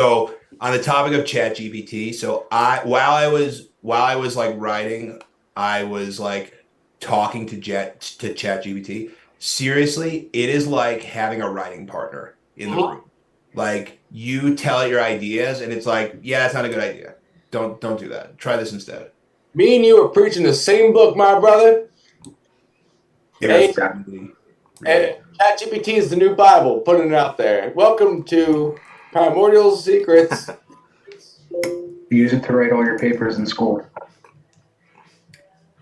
So on the topic of ChatGPT, so I while I was like writing, I was like talking to ChatGPT. Seriously, it is like having a writing partner in the Mhm. room. Like you tell it your ideas, and it's like, yeah, that's not a good idea. Don't do that. Try this instead. Me and you are preaching the same book, my brother. Hey, Yes, indeed. and Really. ChatGPT is the new Bible. Putting it out there. Welcome to Primordial Secrets Use it to write all your papers in school.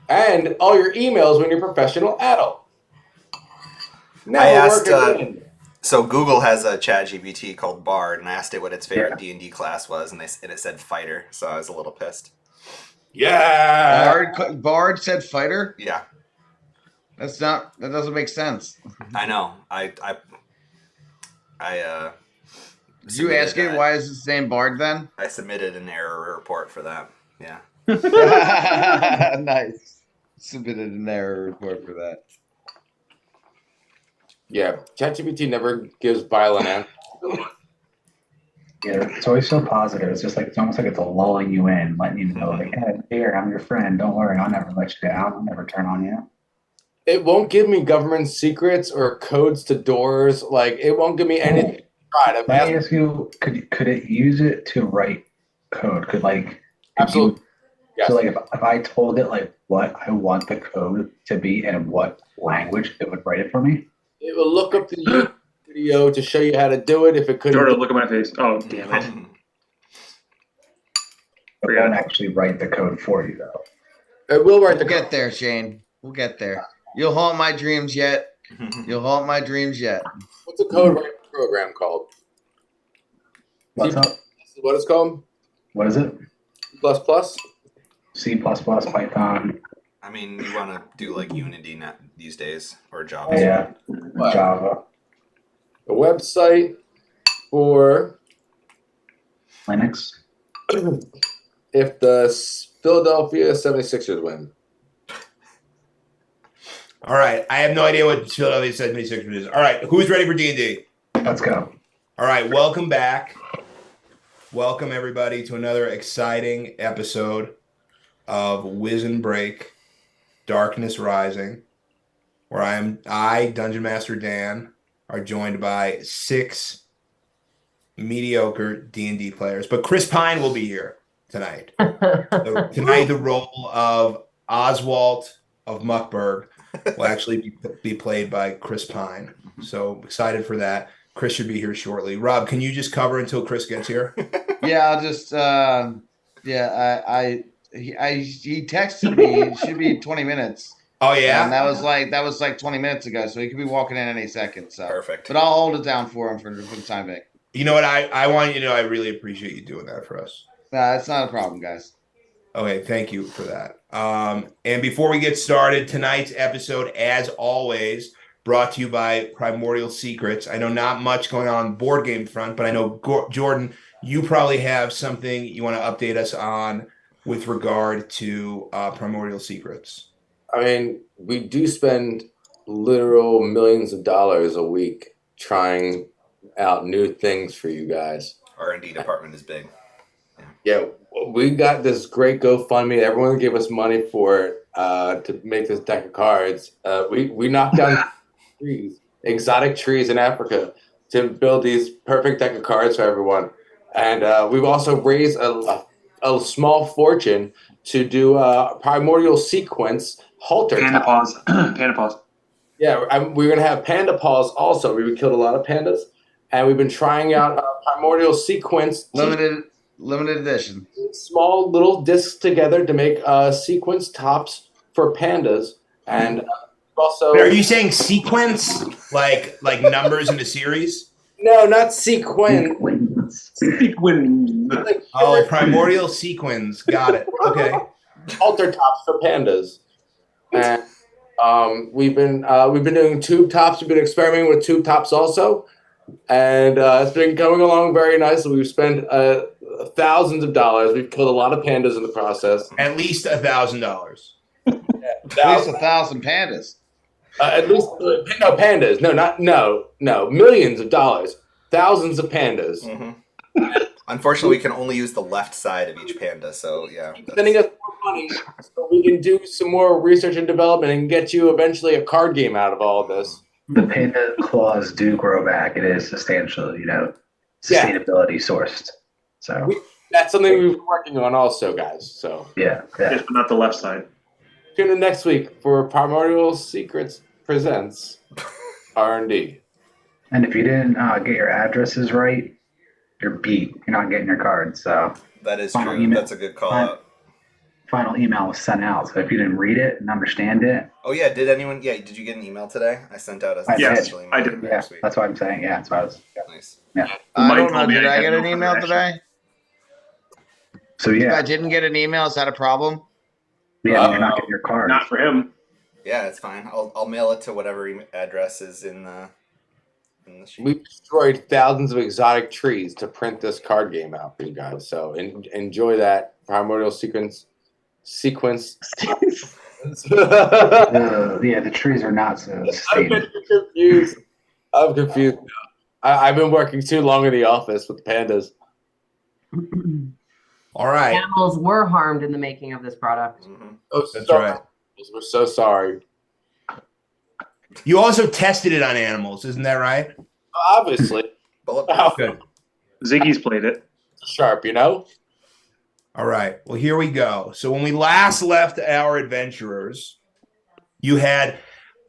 and all your emails when you're a professional adult. I Now we're asked, working in. so Google has a chat GPT called Bard, and I asked it what its favorite Yeah. D&D class was, and it said fighter, so I was a little pissed. Yeah. Bard said fighter. Yeah, That doesn't make sense. I know. I Did you ask it why is its name Bard then? I submitted an error report for that. Yeah. Nice. Submitted an error report for that. Yeah. ChatGPT never gives violent answers. Yeah, it's always so positive. It's just like it's almost like it's lulling you in, letting you know, like, hey, here, I'm your friend. Don't worry, I'll never let you down. I'll never turn on you. It won't give me government secrets or codes to doors. Like it won't give me anything. Right. I've Let me asked. ask you, could it use it to write code? Could you Absolutely. Yes. so like if I told it like what I want the code to be and what language it would write it for me? It will look up the YouTube video to show you how to do it if it couldn't. Jordan, look at my face. Oh, damn it. It won't actually write the code for you though. It will write the We'll get there, Shane. We'll get there. You'll haunt my dreams yet. You'll haunt my dreams yet. What's a code writing program called? What's up? What it's called? What is it? Plus plus. C++, Python, I mean, you want to do like Unity these days or Java. yeah, What? Java, A website for Linux. if the Philadelphia 76ers win. All right. I have no idea what Philadelphia 76ers is. All right. Who's ready for D&D? Let's go. All right. Welcome back. Welcome, everybody, to another exciting episode of Wizon Break, Darkness Rising, where I, Dungeon Master Dan, are joined by 6 mediocre D&D players. But Chris Pine will be here tonight. So tonight, the role of Oswald of Muckburg will actually be played by Chris Pine. So excited for that. Chris should be here shortly. Rob, can you just cover until Chris gets here? Yeah, I'll just he texted me. It should be 20 minutes. Oh yeah, And that was like 20 minutes ago, so he could be walking in any second. So Perfect. But I'll hold it down for him for the time being. you know what? I want you to know I really appreciate you doing that for us. Nah, it's not a problem, guys. Okay, thank you for that. And before we get started, tonight's episode, as always, brought to you by Primordial Secrets. I know not much going on the board game front, but I know, Jordan, you probably have something you want to update us on with regard to Primordial Secrets. I mean, we do spend literal millions of dollars a week trying out new things for you guys. R&D department is big. Yeah, we got this great GoFundMe. Everyone gave us money for it to make this deck of cards. We knocked down trees, exotic trees in Africa, to build these perfect deck of cards for everyone. And we've also raised a small fortune to do a primordial sequence halter Panda top. paws. Panda paws. Yeah, we're going to have panda paws also. We killed a lot of pandas. And we've been trying out primordial sequence. Limited edition. Small little discs together to make sequence tops for pandas. And also... But are you saying sequence? Like numbers in a series? No, not sequence. Sequin. Oh, primordial sequence. Got it. Okay. Halter tops for pandas. And we've been doing tube tops. We've been experimenting with tube tops also. And it's been coming along very nicely. We've spent thousands of dollars. We've killed a lot of pandas in the process. At least $1,000. At least 1,000 pandas. At least no pandas. No, millions of dollars. Thousands of pandas. Mm-hmm. Unfortunately, we can only use the left side of each panda. So yeah. Keep sending us more money so we can do some more research and development and get you eventually a card game out of all of this. The panda claws do grow back. It is substantial, Yeah. sustainability sourced. So That's something we've been working on also, guys. So yeah. Yes, but not the left side. tune in next week for Primordial Secrets presents R&D. And if you didn't get your addresses right, you're beat. You're not getting your cards. So That is Final true. email. That's a good call out. final email was sent out. So if you didn't read it and understand it, Oh yeah, did anyone? Yeah, did you get an email today? I sent out a Yes, special email. I did. yeah, that's what I'm saying. Yeah, that's what I was. Yeah. Nice. I Mike don't know. told me Did I I had get no an email connection. today? So If I yeah, didn't get an email, is that a problem? you're not getting your cards. Not for him. Yeah, it's fine. I'll mail it to whatever address is in the sheet. We've destroyed thousands of exotic trees to print this card game out for you guys. So enjoy that Primordial Sequence. Yeah, the trees are not so I'm sustainable. getting confused. I'm confused. I've been working too long in the office with pandas. All right. Animals were harmed in the making of this product. Mm-hmm. Oh, That's sorry. right. We're so sorry. You also tested it on animals, isn't that right? Obviously, Bulletproof. Good. Ziggy's played it. sharp, you know? All right. Well, here we go. So when we last left our adventurers, you had,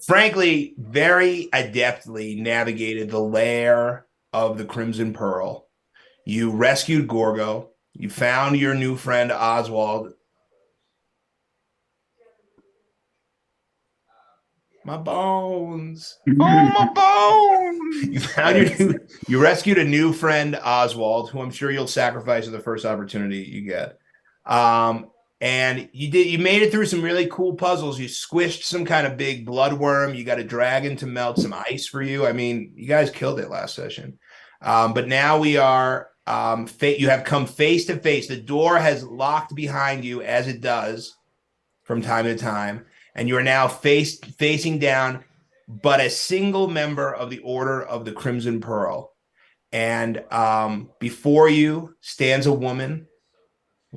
frankly, very adeptly navigated the lair of the Crimson Pearl. You rescued Gorgo. You found your new friend Oswald. My bones. Oh, my bones. You rescued a new friend, Oswald, who I'm sure you'll sacrifice at the first opportunity you get. And you made it through some really cool puzzles. You squished some kind of big bloodworm. You got a dragon to melt some ice for you. I mean, you guys killed it last session. But now we are, you have come face to face. The door has locked behind you as it does from time to time. And you are now facing down but a single member of the Order of the Crimson Pearl. And before you stands a woman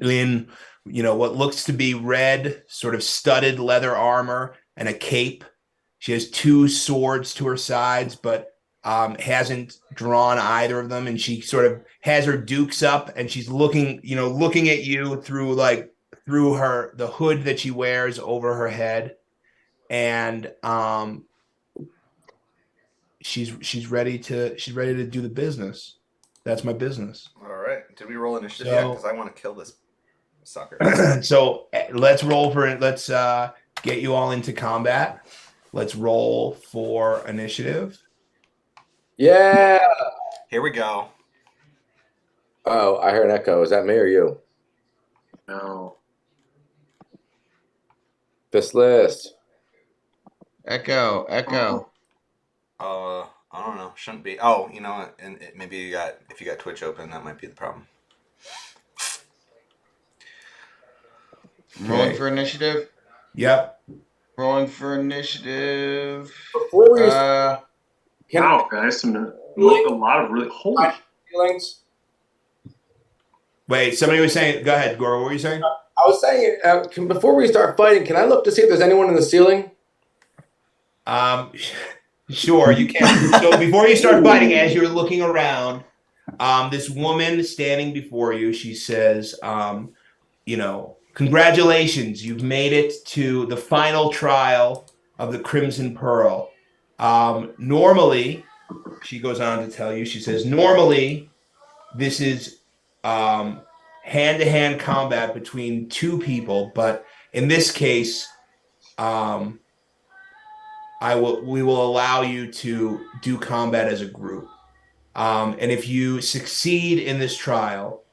in, what looks to be red, sort of studded leather armor and a cape. She has two swords to her sides, but hasn't drawn either of them. And she sort of has her dukes up and she's looking at you through the hood that she wears over her head. And she's ready to do the business. That's my business. All right. Did we roll initiative? So- Yeah, because I want to kill this sucker. So let's roll for it. Let's get you all into combat. Let's roll for initiative. Yeah. Here we go. Oh, I heard an echo. Is that me or you? No. This list. Echo. I don't know. Shouldn't be. Oh, you know what? And maybe if you got Twitch open, that might be the problem. Rolling for initiative. Yep. Rolling for initiative. Before we can Wow, guys, a lot of really holy. feelings. Wait, somebody was saying, go ahead, Goro, what were you saying? I was saying, before we start fighting, can I look to see if there's anyone in the ceiling? Sure, you can. So before you start fighting, as you're looking around, this woman standing before you, she says, congratulations, you've made it to the final trial of the Crimson Pearl. Normally, she goes on to tell you, she says, normally this is hand-to-hand combat between two people, but in this case, we will allow you to do combat as a group. And if you succeed in this trial,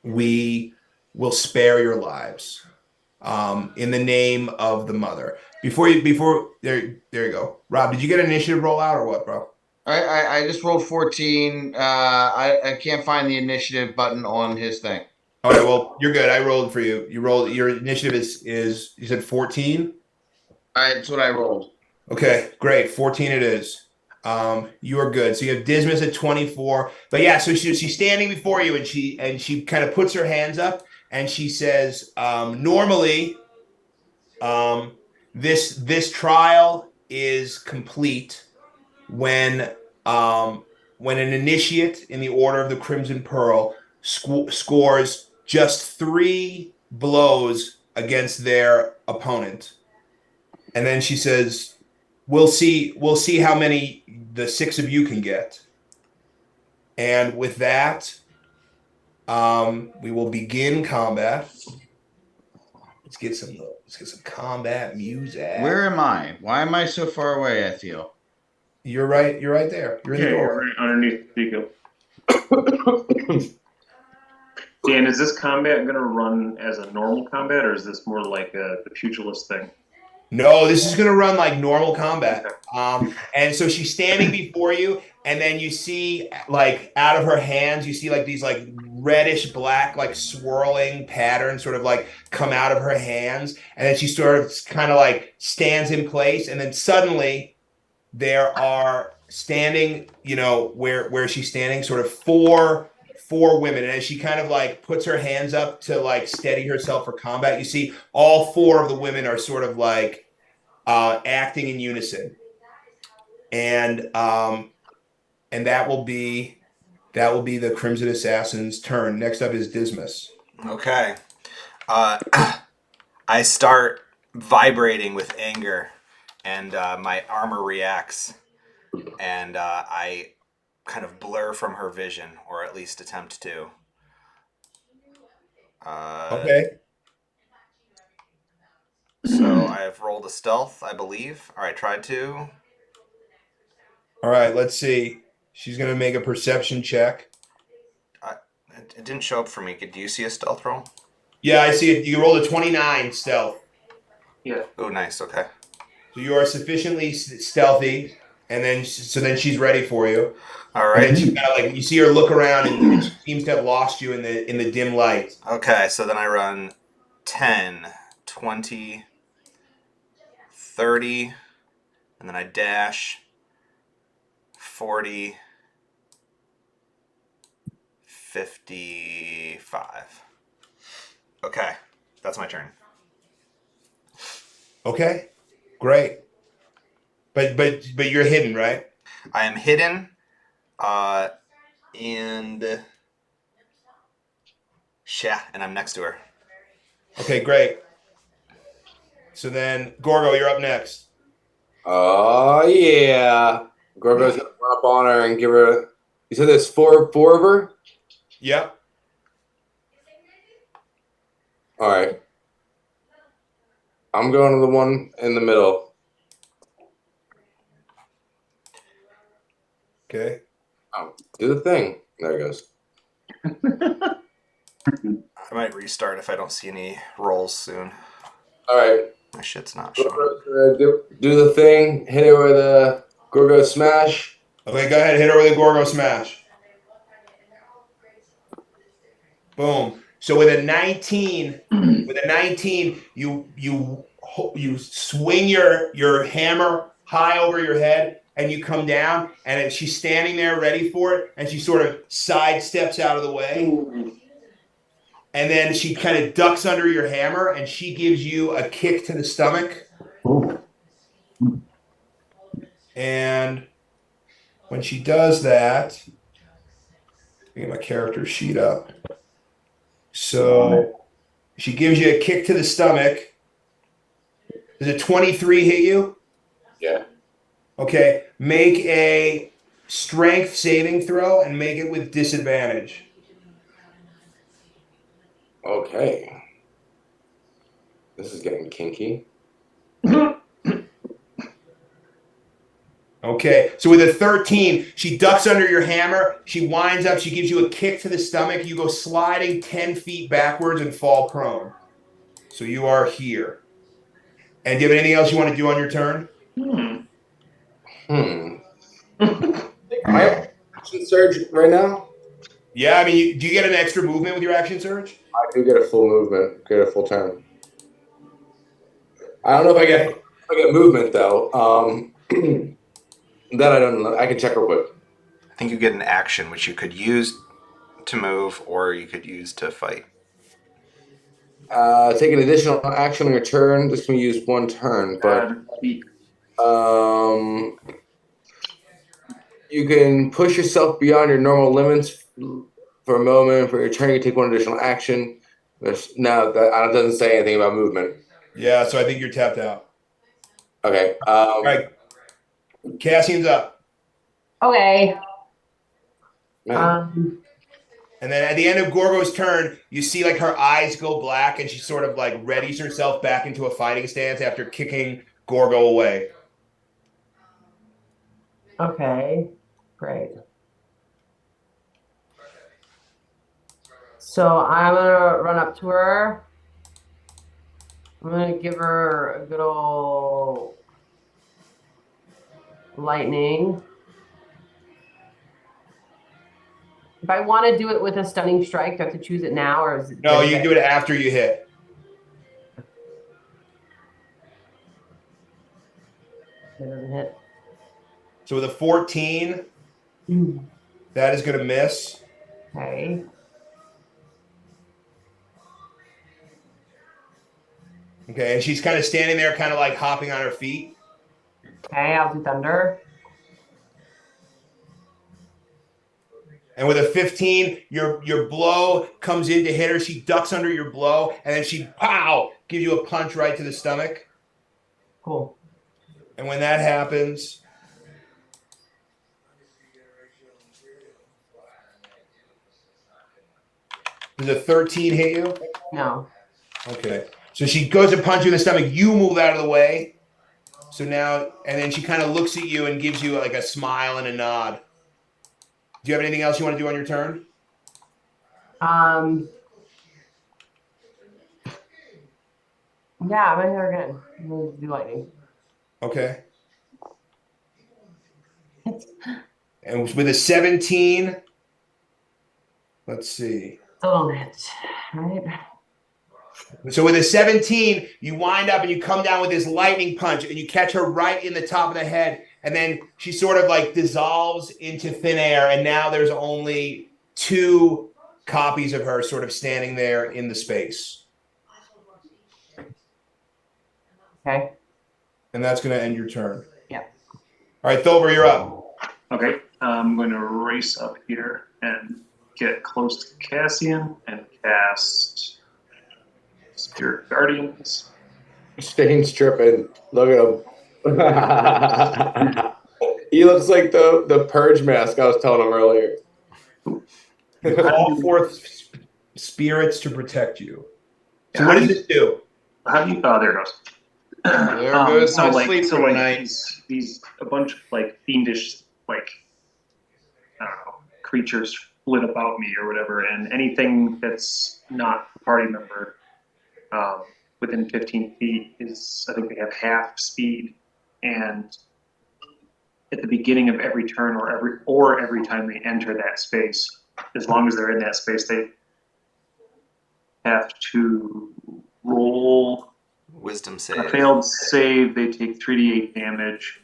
we will spare your lives in the name of the mother. There you go. Rob, did you get an initiative rollout or what, bro? I just rolled 14. I can't find the initiative button on his thing. All right, well, you're good. I rolled for you. Your initiative is you said 14? All right, that's what I rolled. Okay, great. 14 it is. You are good. So you have Dismas at 24. But yeah, so she's standing before you and she kind of puts her hands up and she says, normally, this trial is complete when when an initiate in the Order of the Crimson Pearl scores just 3 blows against their opponent. And then she says, we'll see how many the 6 of you can get. And with that, we will begin combat. Let's get some combat music. Where am I? Why am I so far away? I feel. You're right. You're right there. You're in the Yeah, you're door. right underneath Rico. Dan, is this combat going to run as a normal combat, or is this more like the pugilist thing? No, this is gonna run like normal combat. And so she's standing before you, and then you see like out of her hands, you see like these like reddish black, like swirling patterns sort of like come out of her hands, and then she sort of kind of like stands in place, and then suddenly there are standing, where she's standing, sort of four women, and as she kind of like puts her hands up to like steady herself for combat, you see all 4 of the women are sort of like acting in unison, and that will be the Crimson Assassin's turn. Next up is Dismas. Okay. Uh, I start vibrating with anger, and my armor reacts, and I kind of blur from her vision, or at least attempt to. Okay. So I have rolled a stealth, I believe, or I tried to. All right. Let's see. She's gonna make a perception check. It didn't show up for me. Do you see a stealth roll? Yeah, I see it. You rolled a 29 stealth, Yeah. Oh, nice. Okay. so you are sufficiently stealthy. And then she's ready for you. All And then right. she kind of like you see her look around and she seems to have lost you in the dim light. Okay, so then I run 10, 20, 30, and then I dash 40, 55. Okay, that's my turn. Okay, great. But you're hidden, right? I am hidden, and yeah, and I'm next to her. Okay, great. So then, Gorgo, you're up next. Oh yeah. Gorgo's gonna run up on her and give her. You said there's four of her. Yep. All right. I'm going to the one in the middle. Okay. Oh, do the thing. There it goes. I might restart if I don't see any rolls soon. All right. My shit's not showing. Gorgo's gonna do the thing. Hit it with a Gorgo smash. Okay, go ahead. Hit her with a Gorgo smash. Boom. So with a 19, you swing your hammer high over your head and you come down and she's standing there ready for it and she sort of sidesteps out of the way. And then she kind of ducks under your hammer and she gives you a kick to the stomach. Ooh. And when she does that, let me get my character sheet up. So she gives you a kick to the stomach. Does a 23 hit you? Yeah. Okay. Make a strength saving throw and make it with disadvantage. Okay. This is getting kinky. Okay. So with a 13, she ducks under your hammer. She winds up. She gives you a kick to the stomach. You go sliding 10 feet backwards and fall prone. So you are here. And do you have anything else you want to do on your turn? I have action surge right now. Yeah, I mean, do you get an extra movement with your action surge? I do get a full movement. Get a full turn. I don't know if I get movement though. That I don't know. I can check real quick. I think you get an action which you could use to move or you could use to fight. Take an additional action on your turn. This can be used one turn, but you can push yourself beyond your normal limits for a moment. For your turn, you take one additional action. Now that doesn't say anything about movement. Yeah, so I think you're tapped out. Okay. All right. Cassian's up. Okay. Man. And then at the end of Gorgo's turn, you see like her eyes go black and she sort of like readies herself back into a fighting stance after kicking Gorgo away. Okay. Great. So I'm gonna run up to her. I'm gonna give her a good old lightning. If I want to do it with a stunning strike, do I have to choose it now, or is it? No, you can do it after you hit. It doesn't hit. So with a 14, that is going to miss. Okay. Okay, and she's kind of standing there, kind of like hopping on her feet. Okay, I'll do thunder. And with a 15, your blow comes in to hit her. She ducks under your blow, and then she, pow, gives you a punch right to the stomach. Cool. And when that happens, does a 13 hit you? No. Okay. So she goes to punch you in the stomach. You move out of the way. So now, and then she kind of looks at you and gives you like a smile and a nod. Do you have anything else you want to do on your turn? Yeah, I'm gonna hit her again. I'm gonna do lightning. Okay. And with a 17, let's see. Still don't hit, right? So with a 17, you wind up and you come down with this lightning punch and you catch her right in the top of the head. And then she sort of like dissolves into thin air. And now there's only 2 copies of her sort of standing there in the space. Okay. And that's going to end your turn. Yeah. All right, Thulber, you're up. Okay, I'm going to race up here and get close to Cassian and cast Spirit Guardians. Stain's tripping. Look at him. He looks like the Purge mask I was telling him earlier. Call forth spirits to protect you. So How what do does you- this do? How do you? Oh, there it goes. There goes so my like, sleep so for like tonight. these a bunch of like fiendish like I don't know creatures flit about me or whatever, and anything that's not a party member within 15 feet is I think they have half speed, and at the beginning of every turn or every time they enter that space, as long as they're in that space, they have to roll Wisdom a save. failed save. They take 3d8 damage.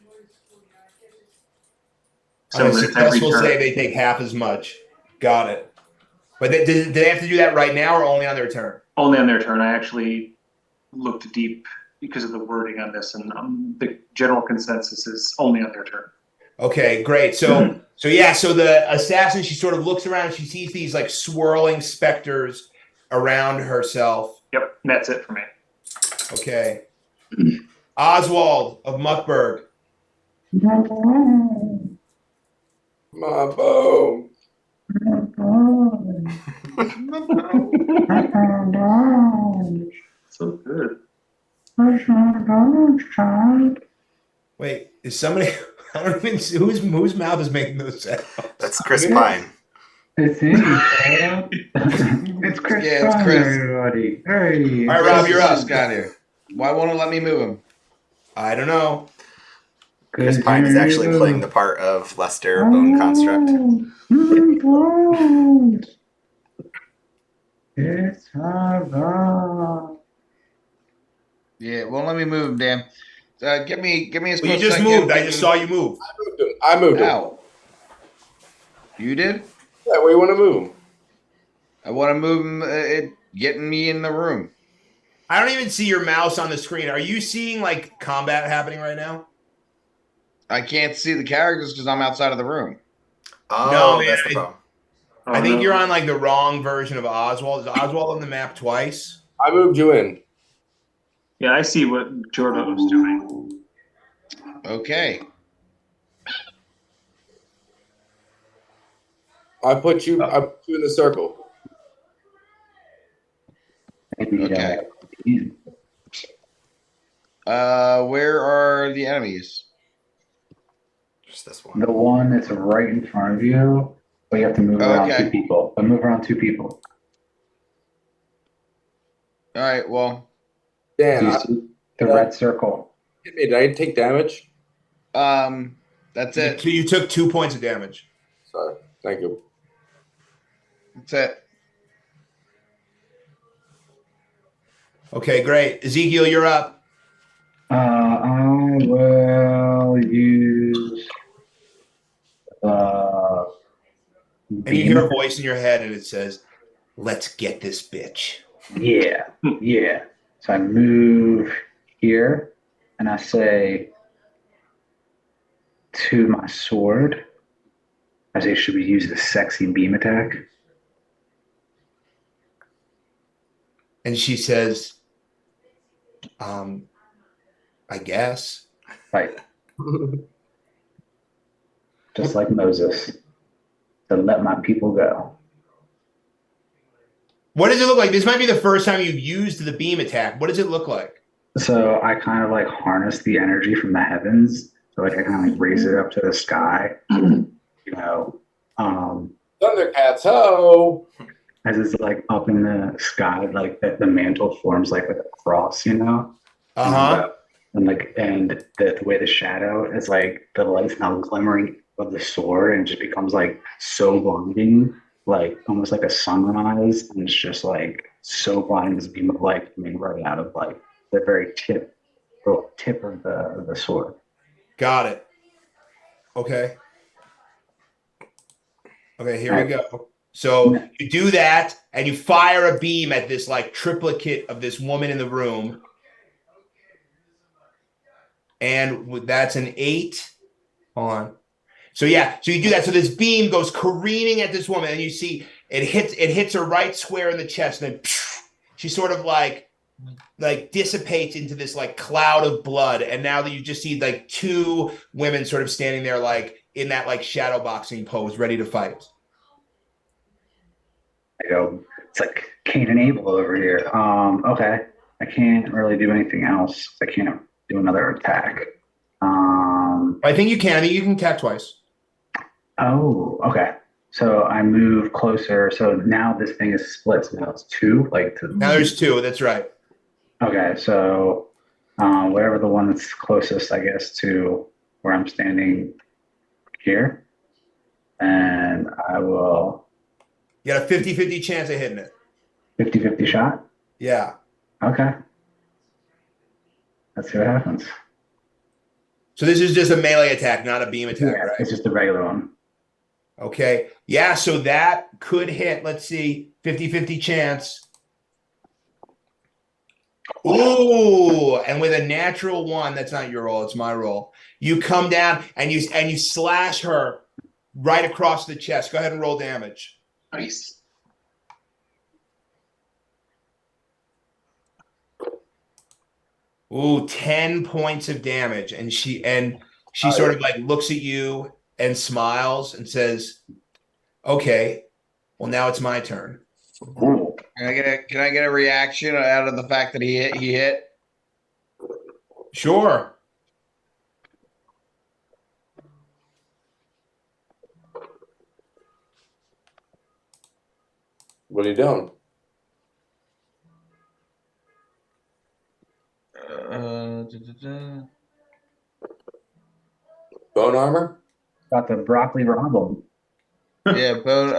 On a it's every successful turn. save, they take half as much. Got it. But do they have to do that right now or only on their turn? Only on their turn. I actually looked deep because of the wording on this, and the general consensus is only on their turn. Okay, great. So the assassin, she sort of looks around and she sees these like swirling specters around herself. Yep, that's it for me. Okay. Oswald of Muckburg. My bow. So good. Wait, is somebody? I don't even see whose mouth is making those sounds. That's Chris Pine. It's me. It's Chris. Yeah, it's Pine, Chris. everybody. Hey. All right, Rob, you're up. Just got here. Why won't it let me move him? I don't know. Chris Pine is actually playing the part of Lester Bone Construct. It's hard. Yeah, it won't let me move him, Dan. Give me as Well, you close as just I can. moved. I just saw you move. I moved him. Ow. You did? Yeah, where do you want to move him? I want to move him. Getting me in the room. I don't even see your mouse on the screen. Are you seeing like combat happening right now? I can't see the characters because I'm outside of the room. No, Oh, man. that's the problem. Oh, I think no. you're on like the wrong version of Oswald. Is Oswald on the map twice? I moved you in. Yeah, I see what Jordan was doing. Okay. I put you in the circle. Maybe Okay. Ian. Where are the enemies? Just this one. The one that's right in front of you, but you have to move around Okay. two people. But move around two people. All right. Well, Dan, Do you I, see the yeah. red circle? hit me. Did I take damage? that's it. You took 2 points of damage. Sorry. Thank you. That's it. Okay, great. Ezekiel, you're up. I will use the And you hear a voice in your head and it says, "Let's get this bitch." Yeah, yeah. So I move here and I say to my sword, I say, should we use the sexy beam attack? And she says, I guess. Right. Just like Moses, to let my people go. What does it look like? This might be the first time you've used the beam attack. What does it look like? So I kind of like harness the energy from the heavens. So like I kind of like raise it up to the sky, you know, Thundercats, ho! as it's like up in the sky, like the mantle forms like a cross, you know? Uh-huh. And the way the shadow is like the light's now glimmering of the sword and it just becomes like so blinding, like almost like a sunrise, and it's just like so blinding, this beam of light coming right out of like the very tip of the sword. Got it. Okay. Okay, here we go. So you do that and you fire a beam at this like triplicate of this woman in the room. And that's an 8. Hold on. So yeah, so you do that. So this beam goes careening at this woman, and you see it hits her right square in the chest, and then she sort of like dissipates into this like cloud of blood. And now that you just see like 2 women sort of standing there like in that like shadow boxing pose, ready to fight. I go, it's like Cain and Abel over here. Okay. I can't really do anything else. I can't do another attack. I think you can. I think you can attack twice. Oh, okay. So I move closer. So now this thing is split. So now it's two, like to Now there's 2. That's right. okay. So whatever the one that's closest, I guess, to where I'm standing here. And I will You got a 50-50 chance of hitting it. 50-50 shot. Yeah. Okay. Let's see what happens. So this is just a melee attack, not a beam attack, Yeah, right? it's just a regular one. Okay. Yeah, so that could hit. Let's see. 50-50 chance. Ooh, and with a natural 1, that's not your roll, it's my roll. You come down and you slash her right across the chest. Go ahead and roll damage. Nice. Ooh, 10 points of damage. And she sort of like looks at you and smiles and says, "Okay, well now it's my turn." Ooh. Can I get a reaction out of the fact that he hit? Sure. What are you doing? Bone armor? Got the broccoli problem. Yeah, bone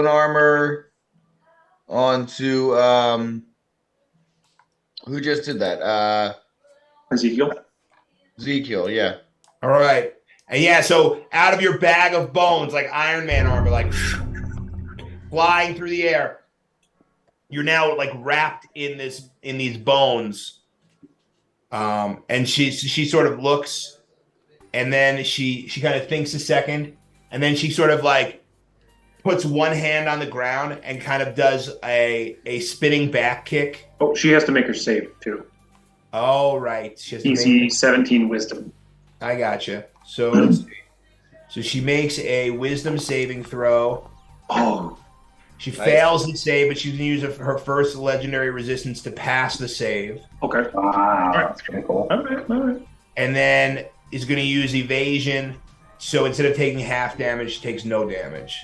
armor onto who just did that? Ezekiel. Ezekiel, yeah. All right. And yeah, so out of your bag of bones, like Iron Man armor, like flying through the air, you're now like wrapped in these bones. And she sort of looks, and then she kind of thinks a second, and then she sort of like puts one hand on the ground and kind of does a spinning back kick. Oh, she has to make her save too. Oh, right. She has to DC make. 17 Wisdom. I gotcha. So let's see. So she makes a wisdom saving throw. Oh, She Nice. fails the save, but she's going to use her first legendary resistance to pass the save. okay. Wow, that's pretty cool. All right. And then is going to use evasion. So instead of taking half damage, she takes no damage.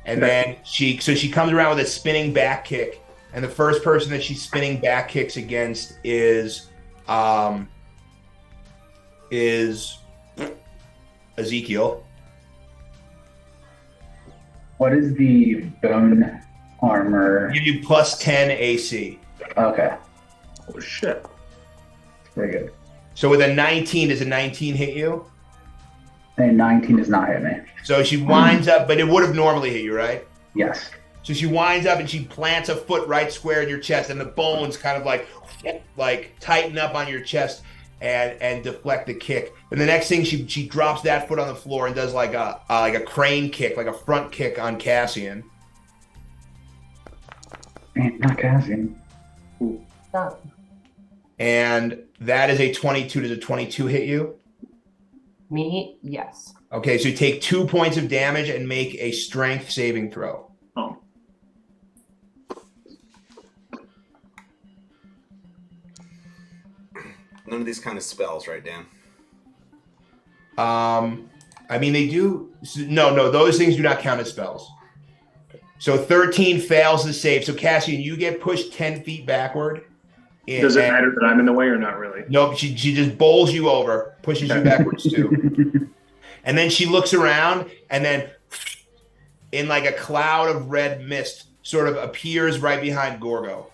And then she comes around with a spinning back kick. And the first person that she's spinning back kicks against is Ezekiel. What is the bone armor? Give you plus 10 AC. Okay, Oh shit. very good. So with a 19, does a 19 hit you? And 19 does not hit me. So she winds up, but it would have normally hit you, right? Yes. So she winds up and she plants a foot right square in your chest, and the bones kind of like tighten up on your chest and deflect the kick. And the next thing, she drops that foot on the floor and does like a crane kick, like a front kick on Cassian. Man, not Cassian. Stop. And that is a 22. Does a 22 hit you? Me? Yes. Okay, so you take 2 points of damage and make a strength saving throw. Oh. None of these kind of spells, right, Dan? I mean, they do. No, those things do not count as spells. So 13 fails the save. So Cassian, you get pushed 10 feet backward. Does it matter that I'm in the way or not really? Nope, she just bowls you over, pushes you backwards too. And then she looks around, and then in like a cloud of red mist sort of appears right behind Gorgo.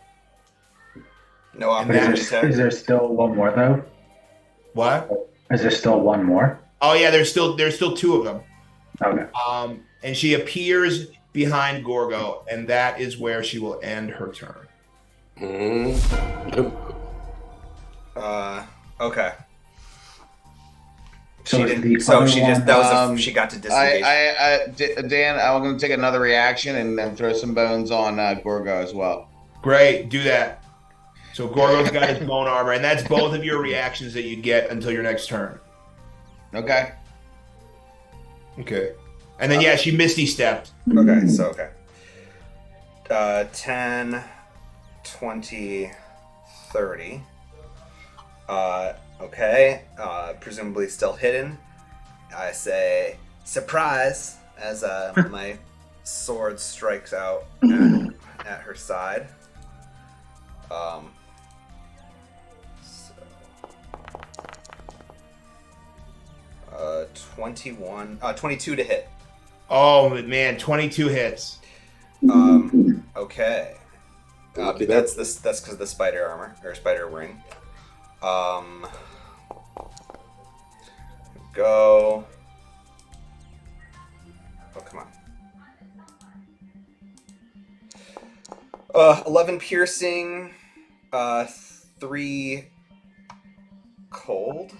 No And But opportunity is attack. there still one more though? What? Is there still one more? Oh yeah, there's still 2 of them. Okay. And she appears behind Gorgo, and that is where she will end her turn. Okay. So She is didn't. the So other she just one- that was she got to disengage. Dan, I'm going to take another reaction and then throw some bones on Gorgo as well. Great, do that. So Gorgo's got his bone armor, and that's both of your reactions that you'd get until your next turn. Okay. Okay. And then yeah, she misty stepped. Okay, so okay. 10, 20, 30. Okay. Presumably still hidden. I say surprise as my sword strikes out at her side. So 22 to hit. Oh man, 22 hits. Okay. That's because of the spider armor or spider ring. Go. Oh, come on. 11 piercing, 3 cold.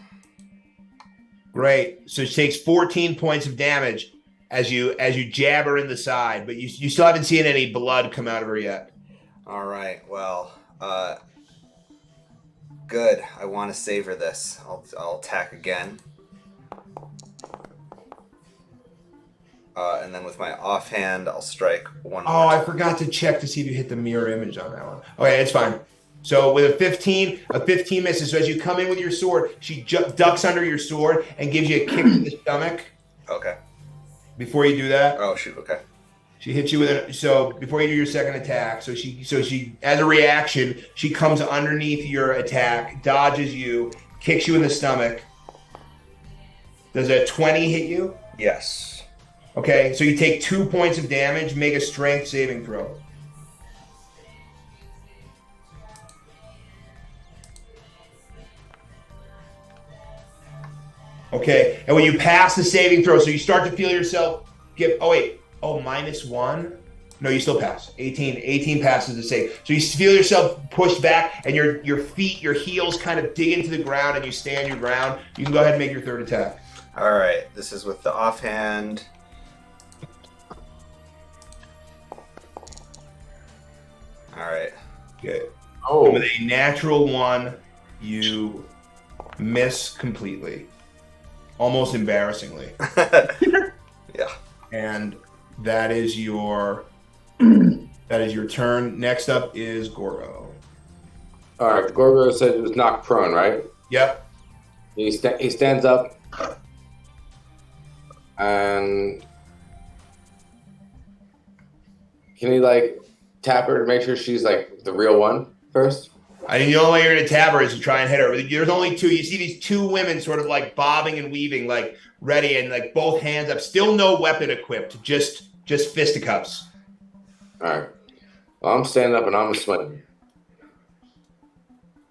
Great. So she takes 14 points of damage as you jab her in the side, but you still haven't seen any blood come out of her yet. All right. Well, good. I want to savor this. I'll attack again. And then with my offhand, I'll strike one Oh, more. I forgot to check to see if you hit the mirror image on that one. Okay, it's fine. So with a 15 misses. So as you come in with your sword, she ducks under your sword and gives you a kick to the stomach. Okay. Before you do that, Oh shoot. Okay. she hits you with before you do your second attack. So she as a reaction, she comes underneath your attack, dodges you, kicks you in the stomach. Does a 20 hit you? Yes. Okay, so you take 2 points of damage. Make a strength saving throw. Okay, and when you pass the saving throw, so you start to feel yourself get. Oh wait, oh -1. No, you still pass. 18 passes the save. So you feel yourself pushed back, and your feet, your heels, kind of dig into the ground, and you stand your ground. You can go ahead and make your third attack. All right, this is with the offhand. All right. Okay. Oh, With a natural 1, you miss completely, almost embarrassingly, Yeah. and that is your turn. Next up is Gorgo. all right. Gorgo said it was knocked prone, right? Yep. He stands up and can he like tap her to make sure she's like the real one first? I think the only way you're going to tab her is to try and hit her. There's only 2. You see these 2 women sort of like bobbing and weaving, like ready, and like both hands up. Still no weapon equipped, just fisticuffs. All right. Well, I'm standing up and I'm swinging.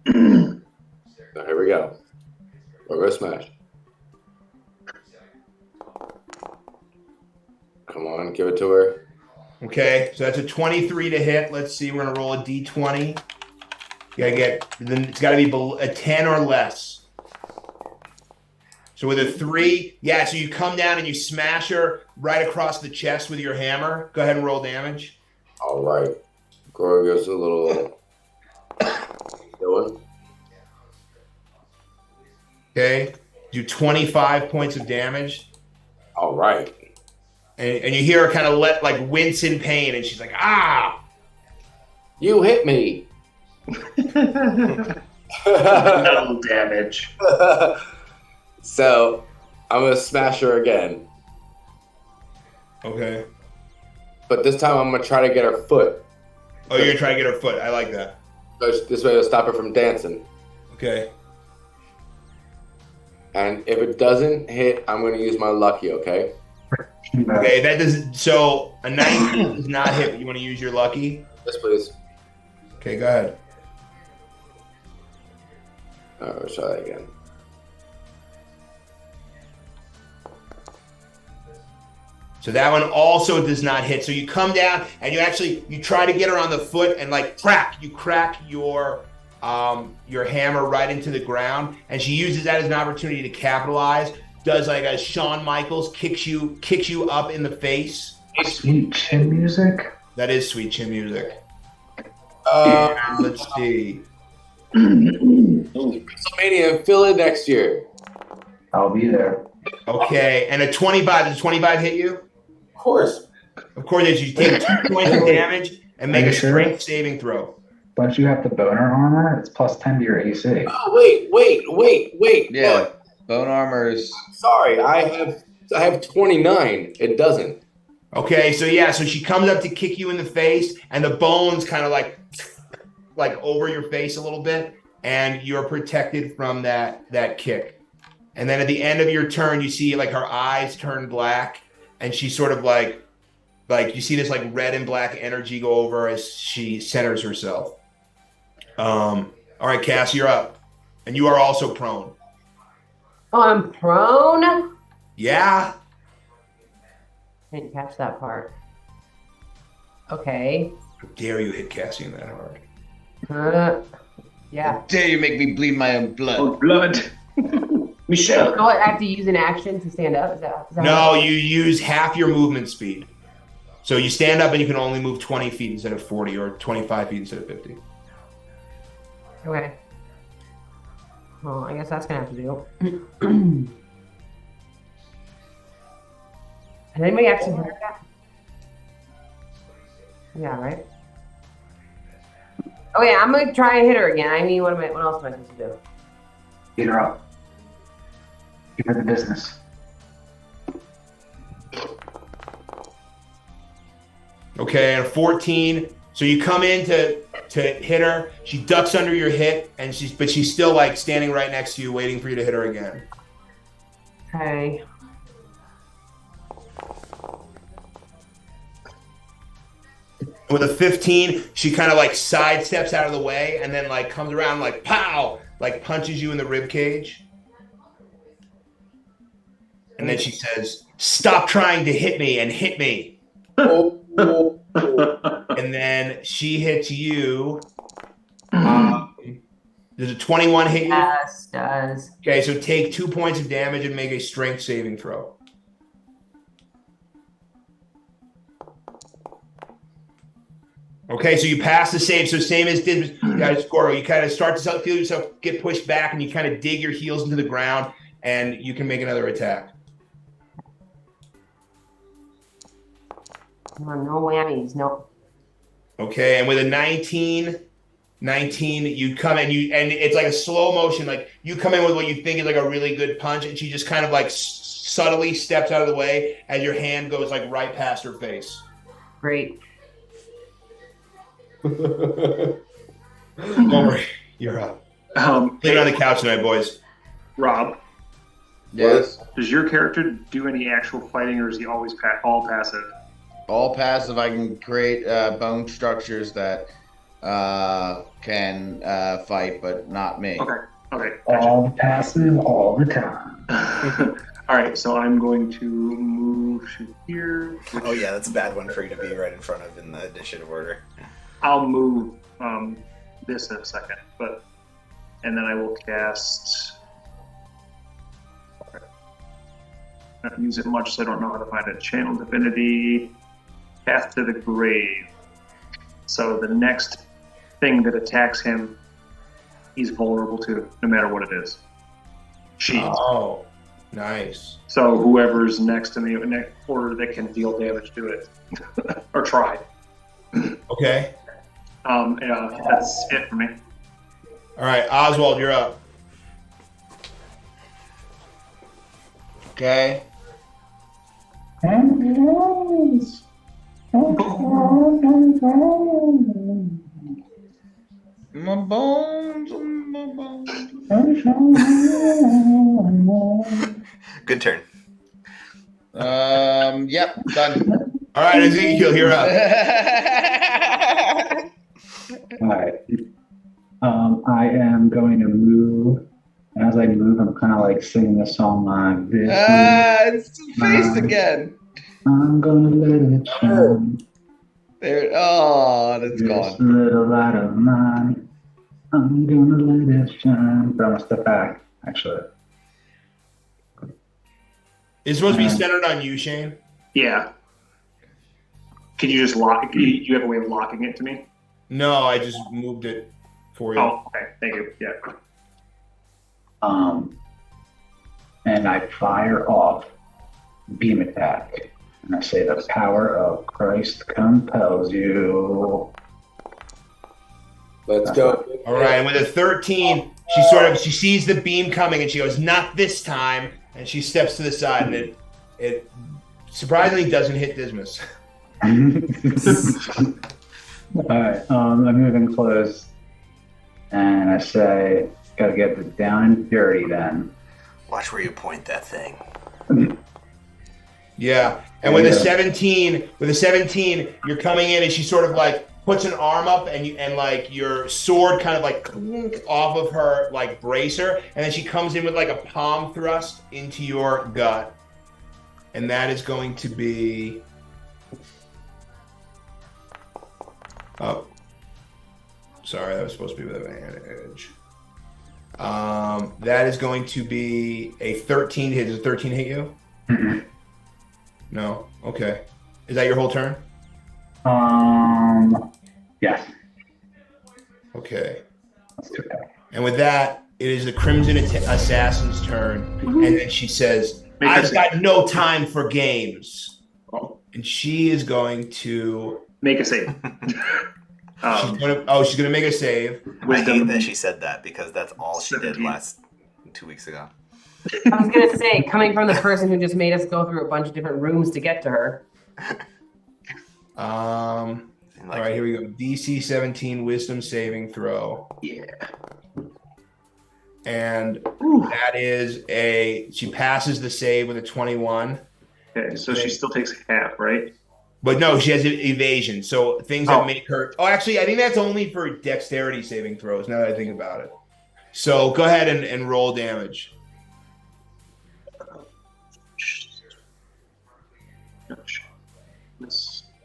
So here we go. Gorgo smash. Come on, give it to her. Okay, so that's a 23 to hit. Let's see, we're going to roll a d20. You gotta get, then it's got to be a 10 or less. So with a 3, yeah, so you come down and you smash her right across the chest with your hammer. Go ahead and roll damage. All right. Gorgo gives a little doing. Okay, do 25 points of damage. All right. And you hear her kind of like wince in pain, and she's like, ah! You hit me. No damage. So I'm gonna smash her again, Okay. but this time I'm gonna try to get her foot. Oh, you're going to try to get her foot. I like that. This way to stop her from dancing. Okay. And if it doesn't hit, I'm gonna use my lucky. Okay. Okay, that doesn't, so a 19 does not hit, but you want to use your lucky? Yes, please. Okay, go ahead. Let's try that again. So that one also does not hit. So you come down and you try to get her on the foot and like crack your hammer right into the ground, and she uses that as an opportunity to capitalize. Does like a Shawn Michaels, kicks you up in the face. Sweet chin music. That is sweet chin music. Uh, And let's see. WrestleMania in Philly next year. I'll be there. Okay, and a 25. Does 25 hit you? Of course. Of course, it is. You take 2 points of damage and make Are a you sure? strength saving throw. Don't you have the boner armor? It's plus 10 to your AC. Oh wait. Yeah, Look, bone armor is. sorry, I have 29. It doesn't. Okay, so yeah, so she comes up to kick you in the face, and the bones kind of like over your face a little bit, and you're protected from that kick. And then at the end of your turn, you see like her eyes turn black, and she sort of like you see this like red and black energy go over as she centers herself. All right, Cass, you're up, and you are also prone. Oh, I'm prone? Yeah. Didn't catch that part. Okay. How dare you hit Cassian that hard? Yeah. Dare you make me bleed my own blood? Oh, blood. Michelle. Oh, I have to use an action to stand up? Is that No, you use half your movement speed. So you stand up and you can only move 20 feet instead of 40, or 25 feet instead of 50. Okay. Well, I guess that's gonna have to do. Has anybody actually heard that? Yeah, right? Oh yeah, I'm gonna try and hit her again. I mean, what else am I supposed to do? Get her up. Give her the business. Okay, and 14. So you come in to hit her. She ducks under your hit, and she's still like standing right next to you, waiting for you to hit her again. Okay. With a 15, she kind of like sidesteps out of the way, and then like comes around like pow, like punches you in the rib cage. And then she says, "Stop trying to hit me and hit me." Oh, And then she hits you. Does a 21 hit you? Yes, does. Okay, so take 2 points of damage and make a strength saving throw. Okay, so you pass the save. So same as did Goro. You kind of start to feel yourself get pushed back, and you kind of dig your heels into the ground, and you can make another attack. Come on, no whammies. No. Okay, and with a 19, you come in, and it's like a slow motion. Like you come in with what you think is like a really good punch, and she just kind of like subtly steps out of the way as your hand goes like right past her face. Great. Don't worry, you're up. Leave it on the couch tonight, boys. Rob, Yes. does your character do any actual fighting, or is he always all passive? All passive. I can create bone structures that can fight, but not me. Okay, gotcha. All passive all the time. All right, so I'm going to move to here. Oh yeah, that's a bad one for you to be right in front of in the initiative order. I'll move this in a second, and then I will cast. I don't use it much, so I don't know how to find it. Channel Divinity, Path to the Grave. So the next thing that attacks him, he's vulnerable to, no matter what it is. Oh, nice. So whoever's next to me, or that can deal damage to it, or try. Okay. Yeah, that's it for me. All right, Oswald, you're up. Okay. My bones, my bones. Good turn. Yep, done. All right, Ezekiel, you're up. All right. I am going to move. And as I move, I'm kind of like singing the song like this. It's the face again. I'm gonna let it shine. There. Oh, that's This gone. little light of mine. I'm gonna let it shine. But I'm gonna step back, actually. It's supposed to be centered on you, Shane. Yeah. Can you just lock? You have a way of locking it to me? No, I just moved it for you. Oh, okay. Thank you. Yeah. And I fire off beam attack. And I say, the power of Christ compels you. Let's go. All right, and with a 13, she sees the beam coming and she goes, "Not this time," and she steps to the side, and it surprisingly doesn't hit Dismas. All right, I'm moving close, and I say, "Gotta get it down and dirty then." Watch where you point that thing. Yeah, and with a 17, you're coming in, and she sort of like puts an arm up, and like your sword kind of like clunk off of her like bracer, and then she comes in with like a palm thrust into your gut, and that is going to be. Oh, sorry, that was supposed to be with advantage. That is going to be a 13 hit. Does a 13 hit you? Mhm. No. Okay. Is that your whole turn? Yes. Okay. Let's do that. And with that, it is the Crimson Assassin's turn, and then she says, "I've got no time for games," and she is going to Make a save. she's gonna make a save. I hate that she said that because that's all she did 2 weeks ago. I was gonna say, coming from the person who just made us go through a bunch of different rooms to get to her. All right, here we go. DC 17 Wisdom saving throw. Yeah. And that is she passes the save with a 21. Okay, so she still takes half, right? But no, she has evasion. So things that make her. Oh, actually, I think that's only for dexterity saving throws. Now that I think about it. So go ahead and roll damage.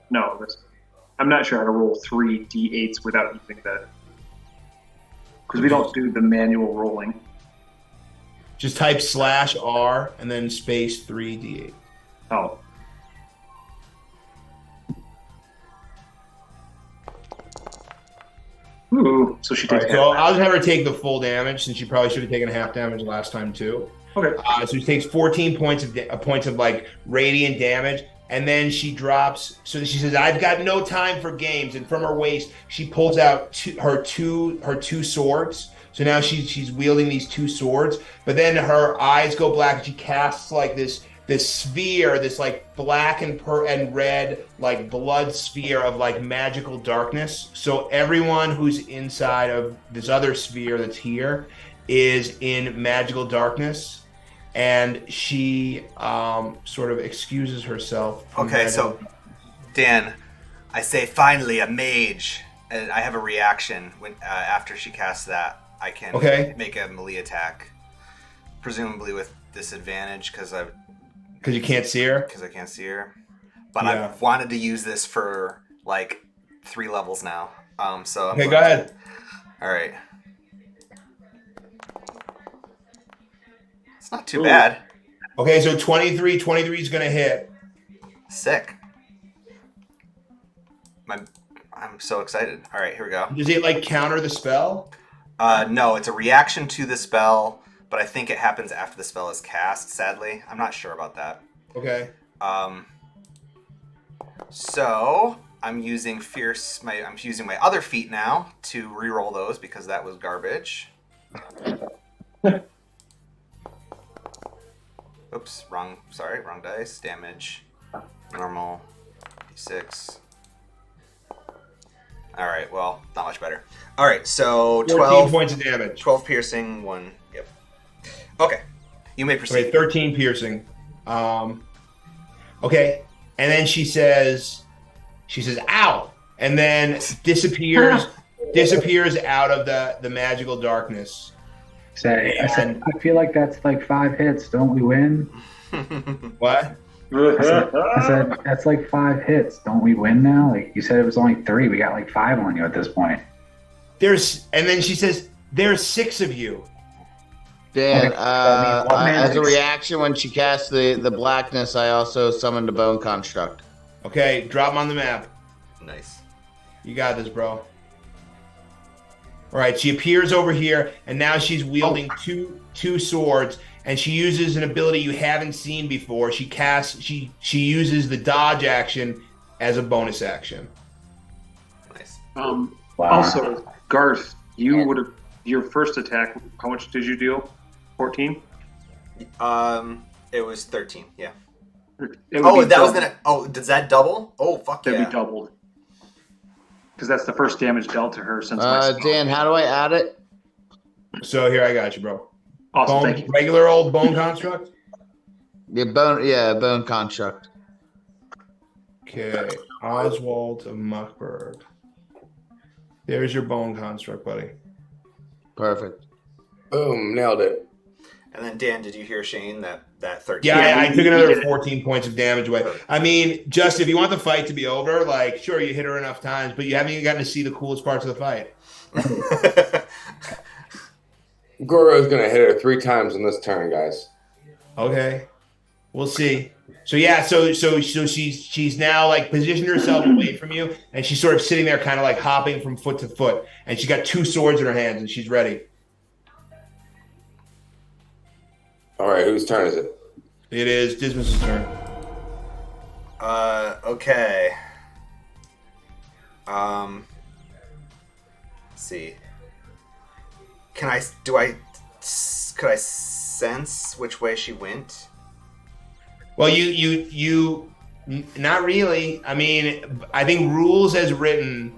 No, I'm not sure how to roll 3 d8s without using that. Because we don't do the manual rolling. Just type /R and then space 3d8. Oh. Ooh, so she All takes right, so I'll just have her take the full damage since she probably should have taken half damage last time too. Okay. So she takes 14 points of like radiant damage, and then she drops. So she says, "I've got no time for games." And from her waist, she pulls out her two swords. So now she's wielding these 2 swords, but then her eyes go black, and she casts like this sphere, this like black and red like blood sphere of like magical darkness. So everyone who's inside of this other sphere that's here is in magical darkness, and she sort of excuses herself. Okay, so Dan, I say finally a mage, and I have a reaction when after she casts that. I can make a melee attack, presumably with disadvantage because you can't see her. Because I can't see her, but I've wanted to use this for like 3 levels now. So okay, go ahead. All right, it's not too bad. Okay, so 23 is gonna hit. Sick. I'm so excited. All right, here we go. Does it like counter the spell? No, it's a reaction to the spell, but I think it happens after the spell is cast, sadly. I'm not sure about that. Okay. So I'm using my other feat now to reroll those because that was garbage. Oops, wrong dice. Damage. Normal. D6. Alright, well, not much better. Alright, so 12 points of damage. 12 piercing, 1. Yep. Okay. You may proceed. Okay, 13 piercing. Okay. And then she says, ow! And then disappears out of the magical darkness. I feel like that's like 5 hits. Don't we win? What? I said that's like 5 hits. Don't we win now? Like you said, it was only 3. We got like 5 on you at this point. And then she says, "There's 6 of you." Dan, Okay. as a reaction when she cast the blackness, I also summoned a bone construct. Okay, drop them on the map. Nice. You got this, bro. All right, she appears over here, and now she's wielding two swords, and she uses an ability you haven't seen before. She uses the dodge action as a bonus action. Nice. Wow. Also, Garth, you would have your first attack. How much did you deal? 14. It was 13. Yeah. Does that double? Oh, fuck yeah. That'd be doubled. Because that's the first damage dealt to her since my spell. Dan, how do I add it? So here, I got you, bro. Awesome, thank you. Regular old bone construct? Bone construct. Okay, Oswald of Muckberg. There's your bone construct, buddy. Perfect. Boom, nailed it. And then Dan, did you hear Shane that 13? Yeah, I took another 14 points of damage away. I mean, Justin, if you want the fight to be over, like, sure, you hit her enough times, but you haven't even gotten to see the coolest parts of the fight. Goro's gonna hit her 3 times in this turn, guys. Okay, we'll see. So yeah, so she's now like positioned herself away from you, and she's sort of sitting there, kind of like hopping from foot to foot, and she's got 2 swords in her hands, and she's ready. All right, whose turn is it? It is Dismas's turn. Okay. Let's see. Could I sense which way she went? Well, you not really. I mean, I think rules as written,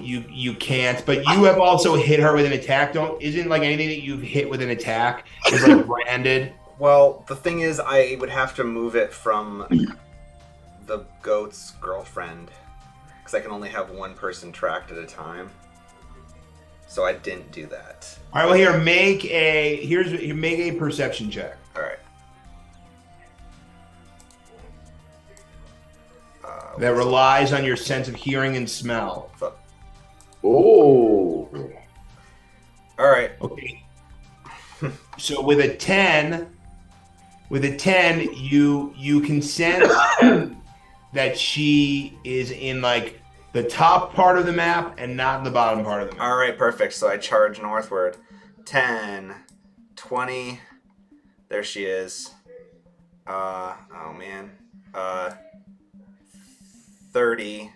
you can't. But you have also hit her with an attack. Isn't like anything that you've hit with an attack is like branded. Well, the thing is, I would have to move it from the goat's girlfriend because I can only have one person tracked at a time. So I didn't do that. All right. Well, here make a perception check. All right. that relies on your sense of hearing and smell. Ooh. All right. Okay. So with a 10, you can sense that she is in like the top part of the map and not the bottom part of the map. All right, perfect. So I charge northward. 10, 20. There she is. Oh man. 30.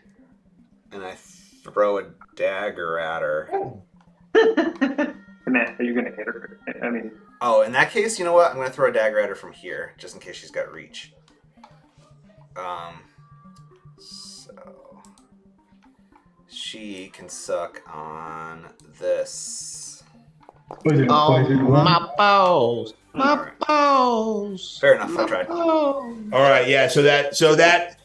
And I throw a dagger at her. Man, are you gonna hit her? I mean, Oh, in that case, you know what? I'm gonna throw a dagger at her from here, just in case she's got reach. So she can suck on this. My balls. My Alright. balls. Fair enough. I tried. Oh. All right, yeah. So that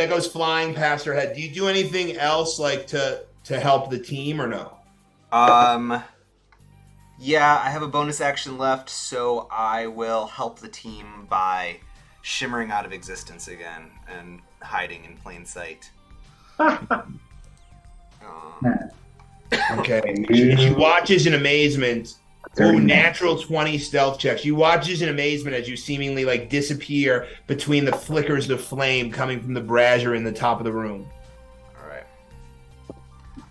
goes flying past her head. Do you do anything else like to help the team or no? Yeah, I have a bonus action left, so I will help the team by shimmering out of existence again and hiding in plain sight. Okay. She watches in amazement. Ooh, natural 20 stealth check. She watches in amazement as you seemingly like disappear between the flickers of flame coming from the brazier in the top of the room. All right.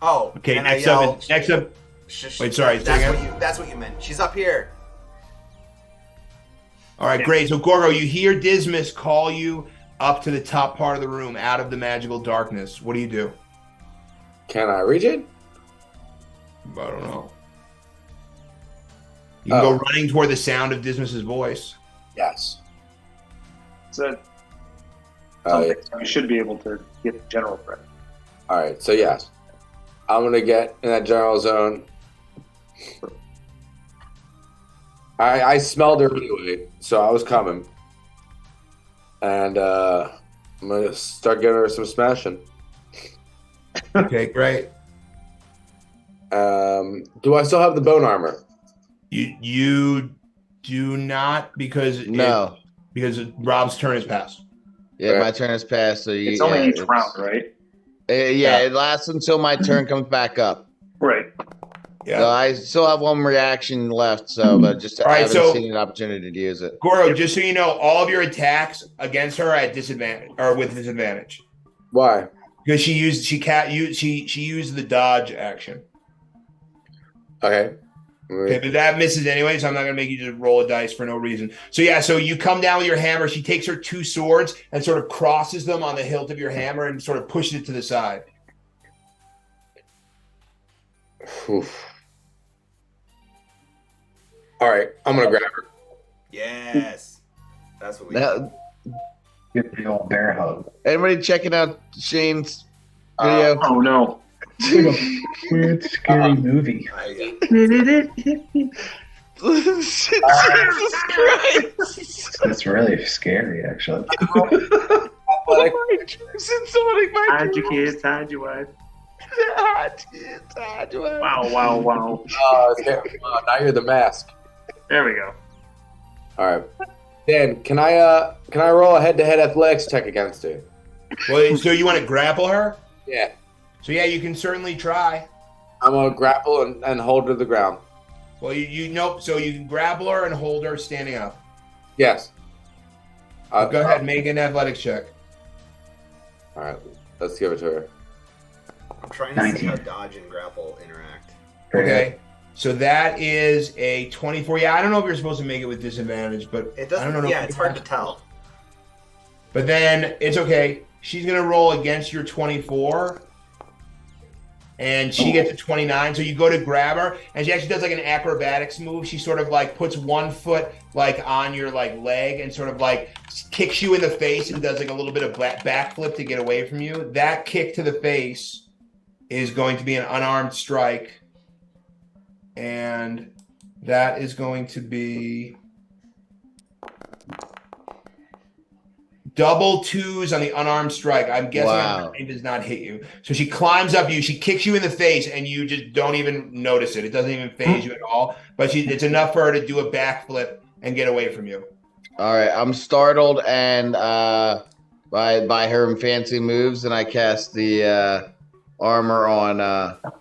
Oh, Okay, and next I yell, up. Wait, sorry. That's what you meant. She's up here. All right, great. So Gorgo, you hear Dismas call you up to the top part of the room, out of the magical darkness. What do you do? Can I reach it? I don't know. You can go running toward the sound of Dismas's voice. Yes. so Yeah. you should be able to get the general threat. All right. So yes, I'm gonna get in that general zone. I smelled her anyway, so I was coming, and I'm gonna start giving her some smashing. Okay, great. Do I still have the bone armor? You do not because No. because Rob's turn is passed. Yeah, Right. my turn has passed. So It's only each round, right? Yeah, it lasts until my turn comes back up. Right. Yeah. So I still have one reaction left, but just All right, haven't so- seen an opportunity to use it. Goro, just so you know, all of your attacks against her are at disadvantage or with disadvantage Why? because she used the dodge action. Okay. Okay, but that misses anyway, so I'm not gonna make you just roll a dice for no reason. So yeah, so you come down with your hammer. She takes her two swords and sort of crosses them on the hilt of your hammer and sort of pushes it to the side. Oof. All right, I'm gonna grab her. Yes. That's what we Now, Get the old bear hug. anybody checking out Shane's video? Oh no. It's like a weird, scary movie. Jesus Christ! It's really scary, actually. Like, Hide your kids, hide your wife. Wow. now you're the mask. There we go. All right. Dan, can I roll a head-to-head athletics check against her? Well, so you want to grapple her? Yeah. So yeah, you can certainly try. I'm gonna grapple and hold her to the ground. Well, you nope. So you can grapple her and hold her standing up. Yes. Go ahead, make an athletics check. All right, let's give it to her. I'm trying to see 19. how dodge and grapple interact. Okay. So that is a 24. Yeah, I don't know if you're supposed to make it with disadvantage, but It I doesn't. don't know. Yeah, it's hard to tell. But then it's okay. She's gonna roll against your 24, and she gets a 29. So you go to grab her, and she actually does like an acrobatics move. She sort of like puts one foot like on your like leg and sort of like kicks you in the face and does like a little bit of backflip to get away from you. That kick to the face is going to be an unarmed strike. And that is going to be double twos on the unarmed strike. I'm guessing Wow. it does not hit you. So she climbs up you, she kicks you in the face, and you just don't even notice it. It doesn't even phase you at all. But it's enough for her to do a backflip and get away from you. All right, I'm startled and by her fancy moves, and I cast the armor on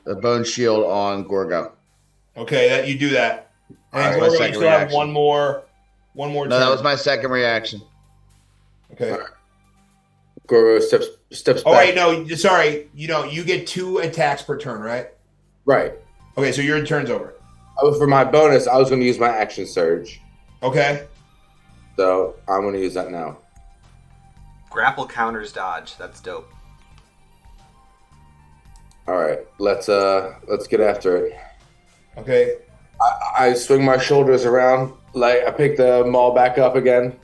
the bone shield on Gorgo. Okay, that you do that. And Alright, my Gorgo, you second still have reaction. one more No, turn. that was my second reaction. Okay. Gorgo steps Oh back. wait, no, sorry. You get 2 attacks per turn, right? Right. Okay, so your turn's over. For my bonus, I was going to use my action surge. Okay. So I'm going to use that now. Grapple counters dodge. That's dope. All right, let's get after it. Okay. I swing my shoulders around, like I pick the maul back up again.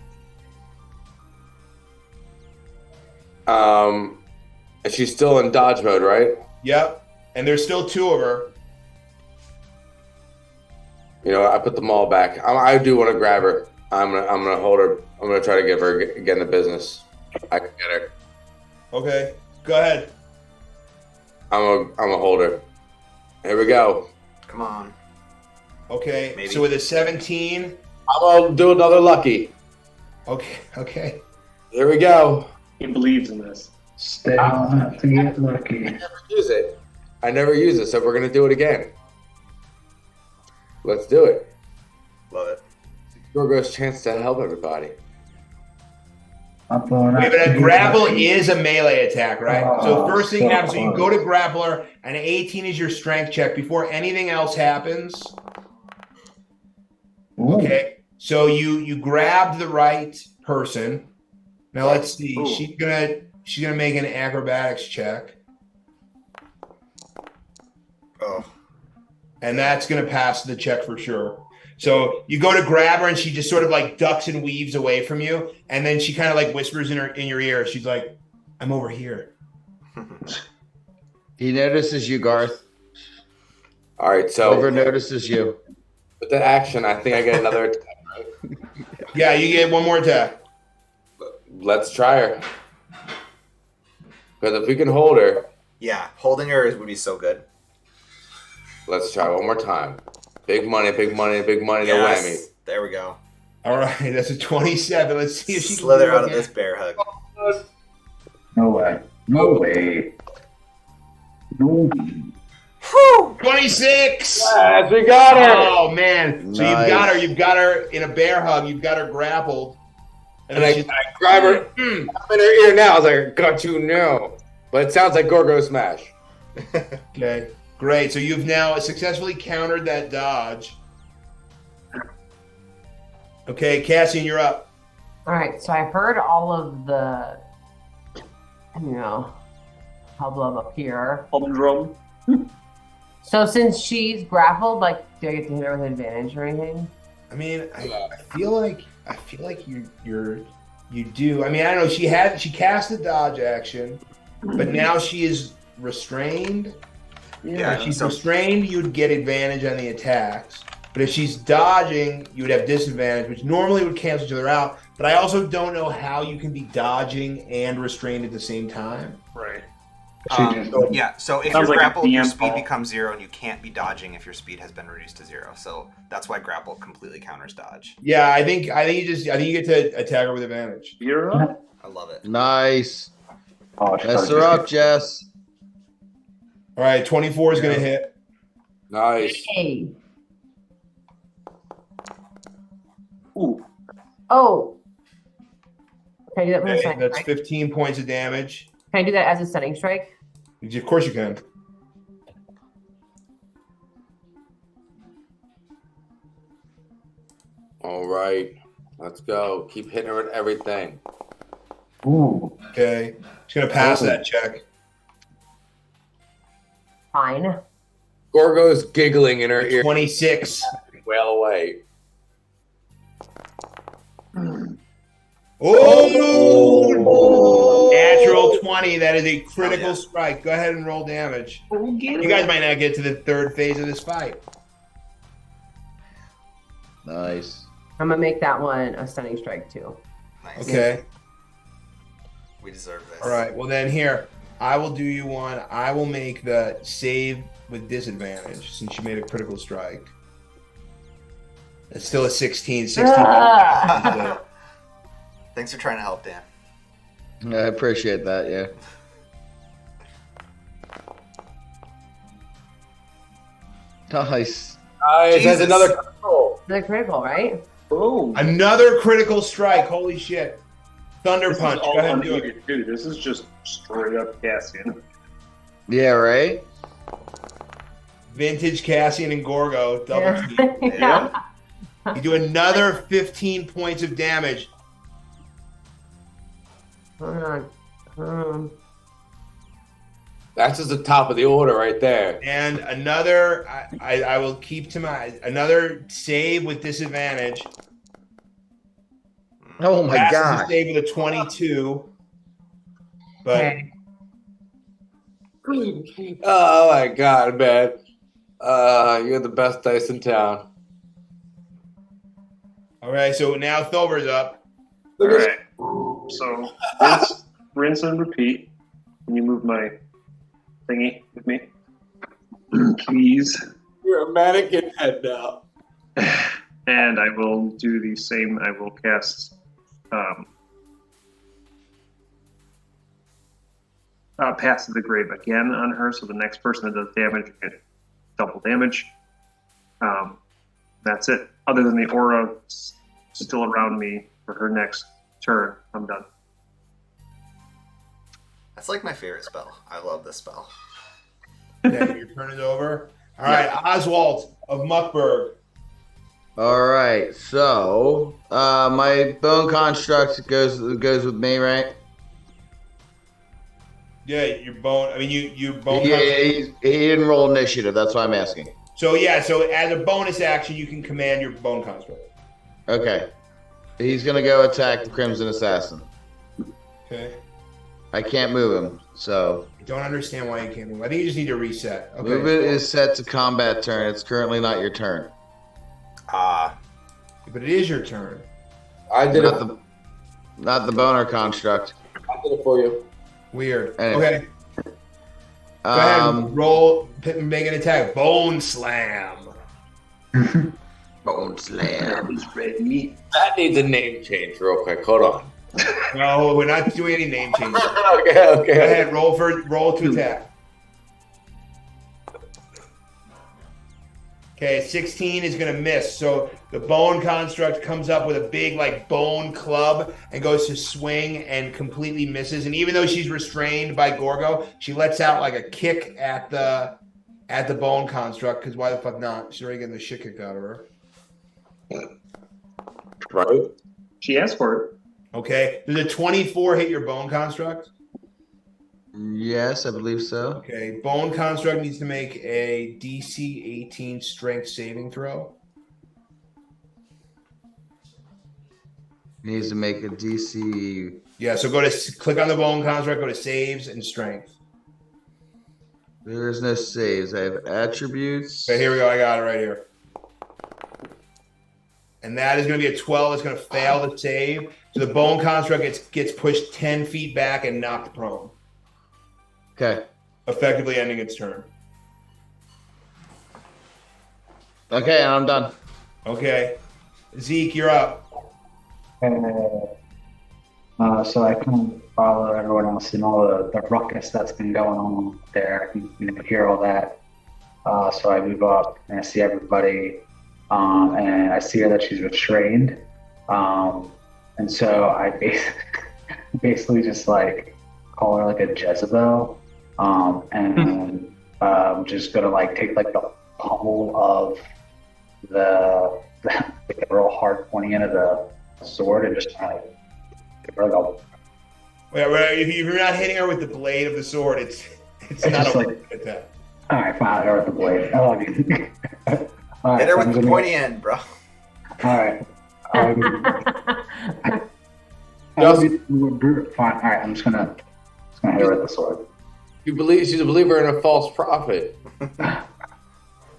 And she's still in dodge mode, right? Yep. And there's still 2 of her. You know, I put the maul back. I do want to grab her. I'm gonna hold her. I'm gonna try to give her again the business. I can get her. Okay. Go ahead. I'm a hold her. Here we go. Come on. Okay. Maybe. So with a 17. I'm gonna do another lucky. Okay. Okay. Here we go. He believes in this. Stay on to get lucky. I never use it, so we're gonna do it again. Let's do it. Love it. Gorgo's chance to help everybody. I'm going Wait, out but to a get grapple lucky. is a melee attack, right? So Oh, first thing so happens, so you go to close. grappler, and 18 is your strength check before anything else happens. Ooh. Okay. So you grabbed the right person. Now let's see. Ooh. She's gonna make an acrobatics check. Oh. And that's going to pass the check for sure. So you go to grab her and she just sort of like ducks and weaves away from you. And then she kind of like whispers in your ear. She's like, I'm over here. He notices you, Garth. All right, so Over notices you. with the action, I think I get another attack. Yeah, you get one more attack. Let's try her. Because if we can hold her, Yeah, holding her would be so good. let's try one more time. Big money, big money, big money, no Yes. whammy. There we go. All right, that's a 27. Let's see if she Slither can do it out of again. this bear hug. No way. No way. No. 26. Yes, we got her. Oh man! So Nice. you've got her in a bear hug. You've got her grappled, And I grab her. I'm in her ear now. I was like, got you now. But it sounds like Gorgo Smash. Okay, great. So you've now successfully countered that dodge. Okay, Cassian, you're up. All right, so I heard all of the, hubbub up here. Humdrum. So since she's grappled, like, do I get to hit her with advantage or anything? I mean, I feel like you do. I mean, I don't know. She cast a dodge action, but now she is restrained. Yeah, If she's so- restrained, you'd get advantage on the attacks. But if she's dodging, you would have disadvantage, which normally would cancel each other out. But I also don't know how you can be dodging and restrained at the same time. Right. So if Sounds you're like a grappled, your DM speed call. becomes 0, and you can't be dodging if your speed has been reduced to 0. So that's why grapple completely counters dodge. Yeah, I think you get to attack her with advantage. You're up. I love it. Nice. Oh, Mess her up, Jess. All right, 24 is going to hit. Nice. Hey. Ooh. Oh. Can I do that with a Okay, stunning that's strike? 15 points of damage. Can I do that as a stunning strike? Of course you can. All right. Let's go. Keep hitting her with everything. Ooh. Okay, she's going to pass that check. Fine. Gorgo's giggling in her ear. 26. Wail away. Oh! Natural 20. That is a critical Oh, yeah. strike. Go ahead and roll damage. You guys might not get to the third phase of this fight. Nice. I'm gonna make that one a stunning strike too. Nice. Okay. We deserve this. All right. Well, then here, I will do you one. I will make the save with disadvantage since you made a critical strike. It's still a 16. 16. Ah. Thanks for trying to help, Dan. I appreciate that. Yeah. Nice. Nice. That's Jesus. another control. The critical, right? Oh, Another critical strike. Holy shit. Thunder this punch. is all Go ahead and do it. unaided too. This is just straight up Cassian. Yeah. Right. Vintage Cassian and Gorgo. Double Yeah. team. Yeah. You do another 15 points of damage. Hold on. That's just the top of the order right there. And another, I will keep to my, another save with disadvantage. Oh my Passes god. a save with a 22. But Okay. Oh my god, man. You're the best dice in town. all right, so now Thulber's up. All right. So rinse and repeat. Can you move my thingy with me, please? You're a mannequin head now. And I will do the same. I will cast Pass to the Grave again on her, so the next person that does damage get double damage. That's it. Other than the aura still around me for her next turn, I'm done. That's like my favorite spell. I love this spell. Okay, your turn is over. All right, Oswald of Muckburg. All right. So my bone construct goes with me, right? Yeah, your bone. I mean, you bone. Yeah, he didn't roll initiative. That's why I'm asking. So yeah, so as a bonus action, you can command your bone construct. Okay. He's gonna go attack the Crimson Assassin. Okay. I can't move him, so I don't understand why you can't move. I think you just need to reset. Okay. movement is set to combat turn. It's currently not your turn. Ah, But it is your turn. I did Not it. the boner construct. I did it for you. Weird. Anyway. Okay. Go ahead. Roll. Make an attack. Bone slam. Bone slam. That needs a name change real quick. Hold on. No, we're not doing any name changes. Okay. Go ahead. Roll to attack. Okay, 16 is going to miss. So the bone construct comes up with a big, like, bone club and goes to swing and completely misses. And even though she's restrained by Gorgo, she lets out, like, a kick at the bone construct, because why the fuck not? She's already getting the shit kicked out of her. Right. She asked for it. Okay. Does a 24 hit your bone construct? Yes, I believe so. Okay. Bone construct needs to make a DC 18 strength saving throw. Needs to make a DC. Yeah, so click on the bone construct, go to saves and strength. There's no saves. I have attributes. Okay, here we go. I got it right here. And that is going to be a 12. It's going to fail the save. So the bone construct gets pushed 10 feet back and knocked prone, Okay. effectively ending its turn. Okay, and I'm done. Okay. Zeke, you're up. So I kind of follow everyone else in all the ruckus that's been going on there. I can hear all that. So I move up and I see everybody, and I see her that she's restrained. And so I basically just like call her like a Jezebel, and I'm just gonna like take like the pommel of the real hard pointy end of the sword and just kind of give her like a. Wait, if you're not hitting her with the blade of the sword, it's not just a like- attack. All right, fine. Her with the blade. I love you. All right, hit her so with I'm the gonna- pointy end, bro. All right. Fine. All right. I'm just gonna hit her with the sword. She's a believer in a false prophet.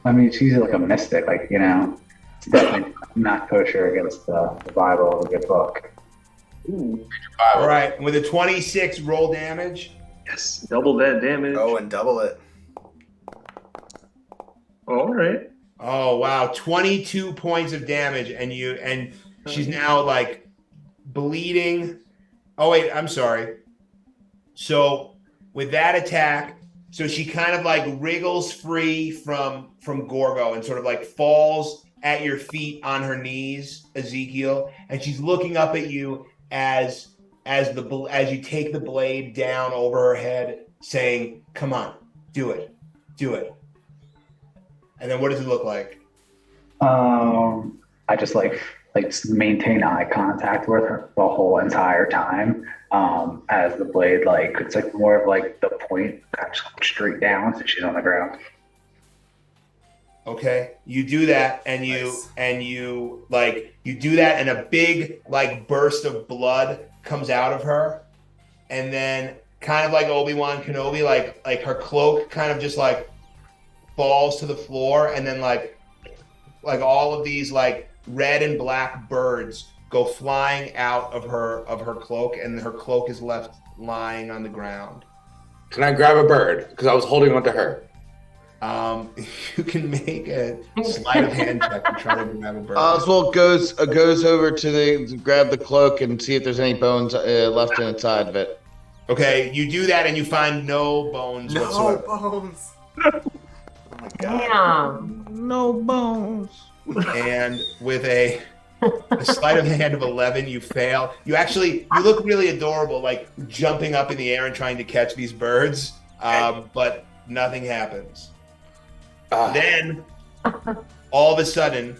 I mean, she's like a mystic. Like it's definitely not kosher against the Bible, the good book. All right. And with a 26, roll damage. Yes, double that damage. Oh, and double it. All right. Oh wow, 22 points of damage, and she's now like bleeding. Oh wait, I'm sorry. So with that attack, so she kind of like wriggles free from Gorgo and sort of like falls at your feet on her knees, Ezekiel, and she's looking up at you as you take the blade down over her head, saying, "Come on, do it, do it." And then what does it look like? I just like maintain eye contact with her the whole entire time. As the blade like it's like more of like the point kind of just going straight down so she's on the ground. Okay, you do that, and Nice. you do that, and a big like burst of blood comes out of her, and then kind of like Obi-Wan Kenobi, like her cloak kind of just like falls to the floor, and then like all of these like red and black birds go flying out of her cloak, and her cloak is left lying on the ground. Can I grab a bird? Because I was holding on to her. Um, you can make a sleight of hand check and try to grab a bird. Oswald goes over to grab the cloak and see if there's any bones left inside of it. Okay, you do that and you find no bones No whatsoever. bones. Oh my god. Damn. No bones. And with a sleight of hand of 11, you fail. You look really adorable, like jumping up in the air and trying to catch these birds, but nothing happens. Then, all of a sudden,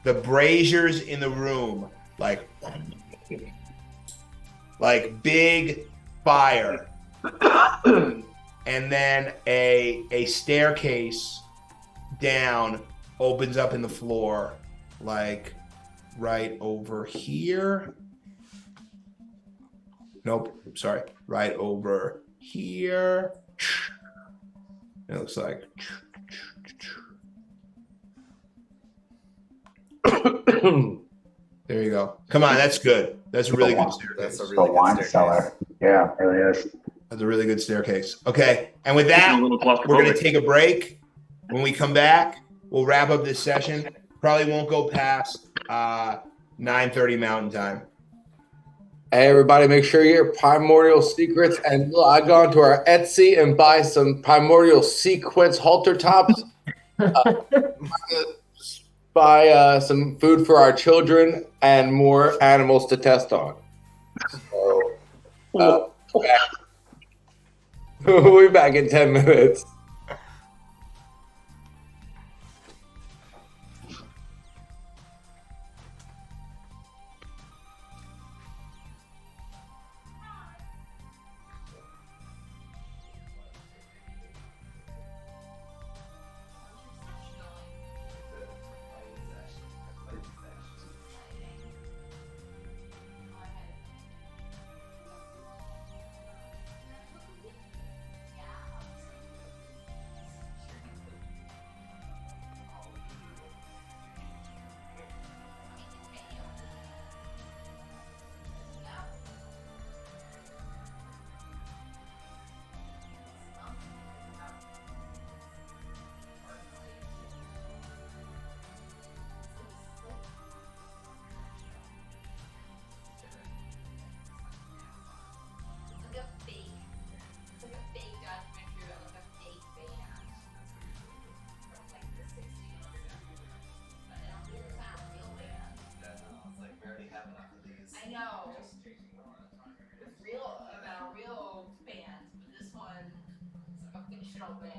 the braziers in the room, like big fire, and then a staircase down opens up in the floor, like right over here. Nope, sorry, right over here. It looks like. There you go. Come on, that's good. That's a really good staircase. That's a The really wine good cellar. staircase. Yeah, it really is. That's a really good staircase. Okay, and with It's a that, little we're going to claustrophobic. take a break. When we come back, we'll wrap up this session. Probably won't go past 9:30 Mountain Time. Hey, everybody, make sure you get Primordial Secrets and log on to our Etsy and buy some Primordial Sequence halter tops. Buy some food for our children and more animals to test on. So, we'll be back in 10 minutes. I know. It's real about a real band, but this one is a fictional band.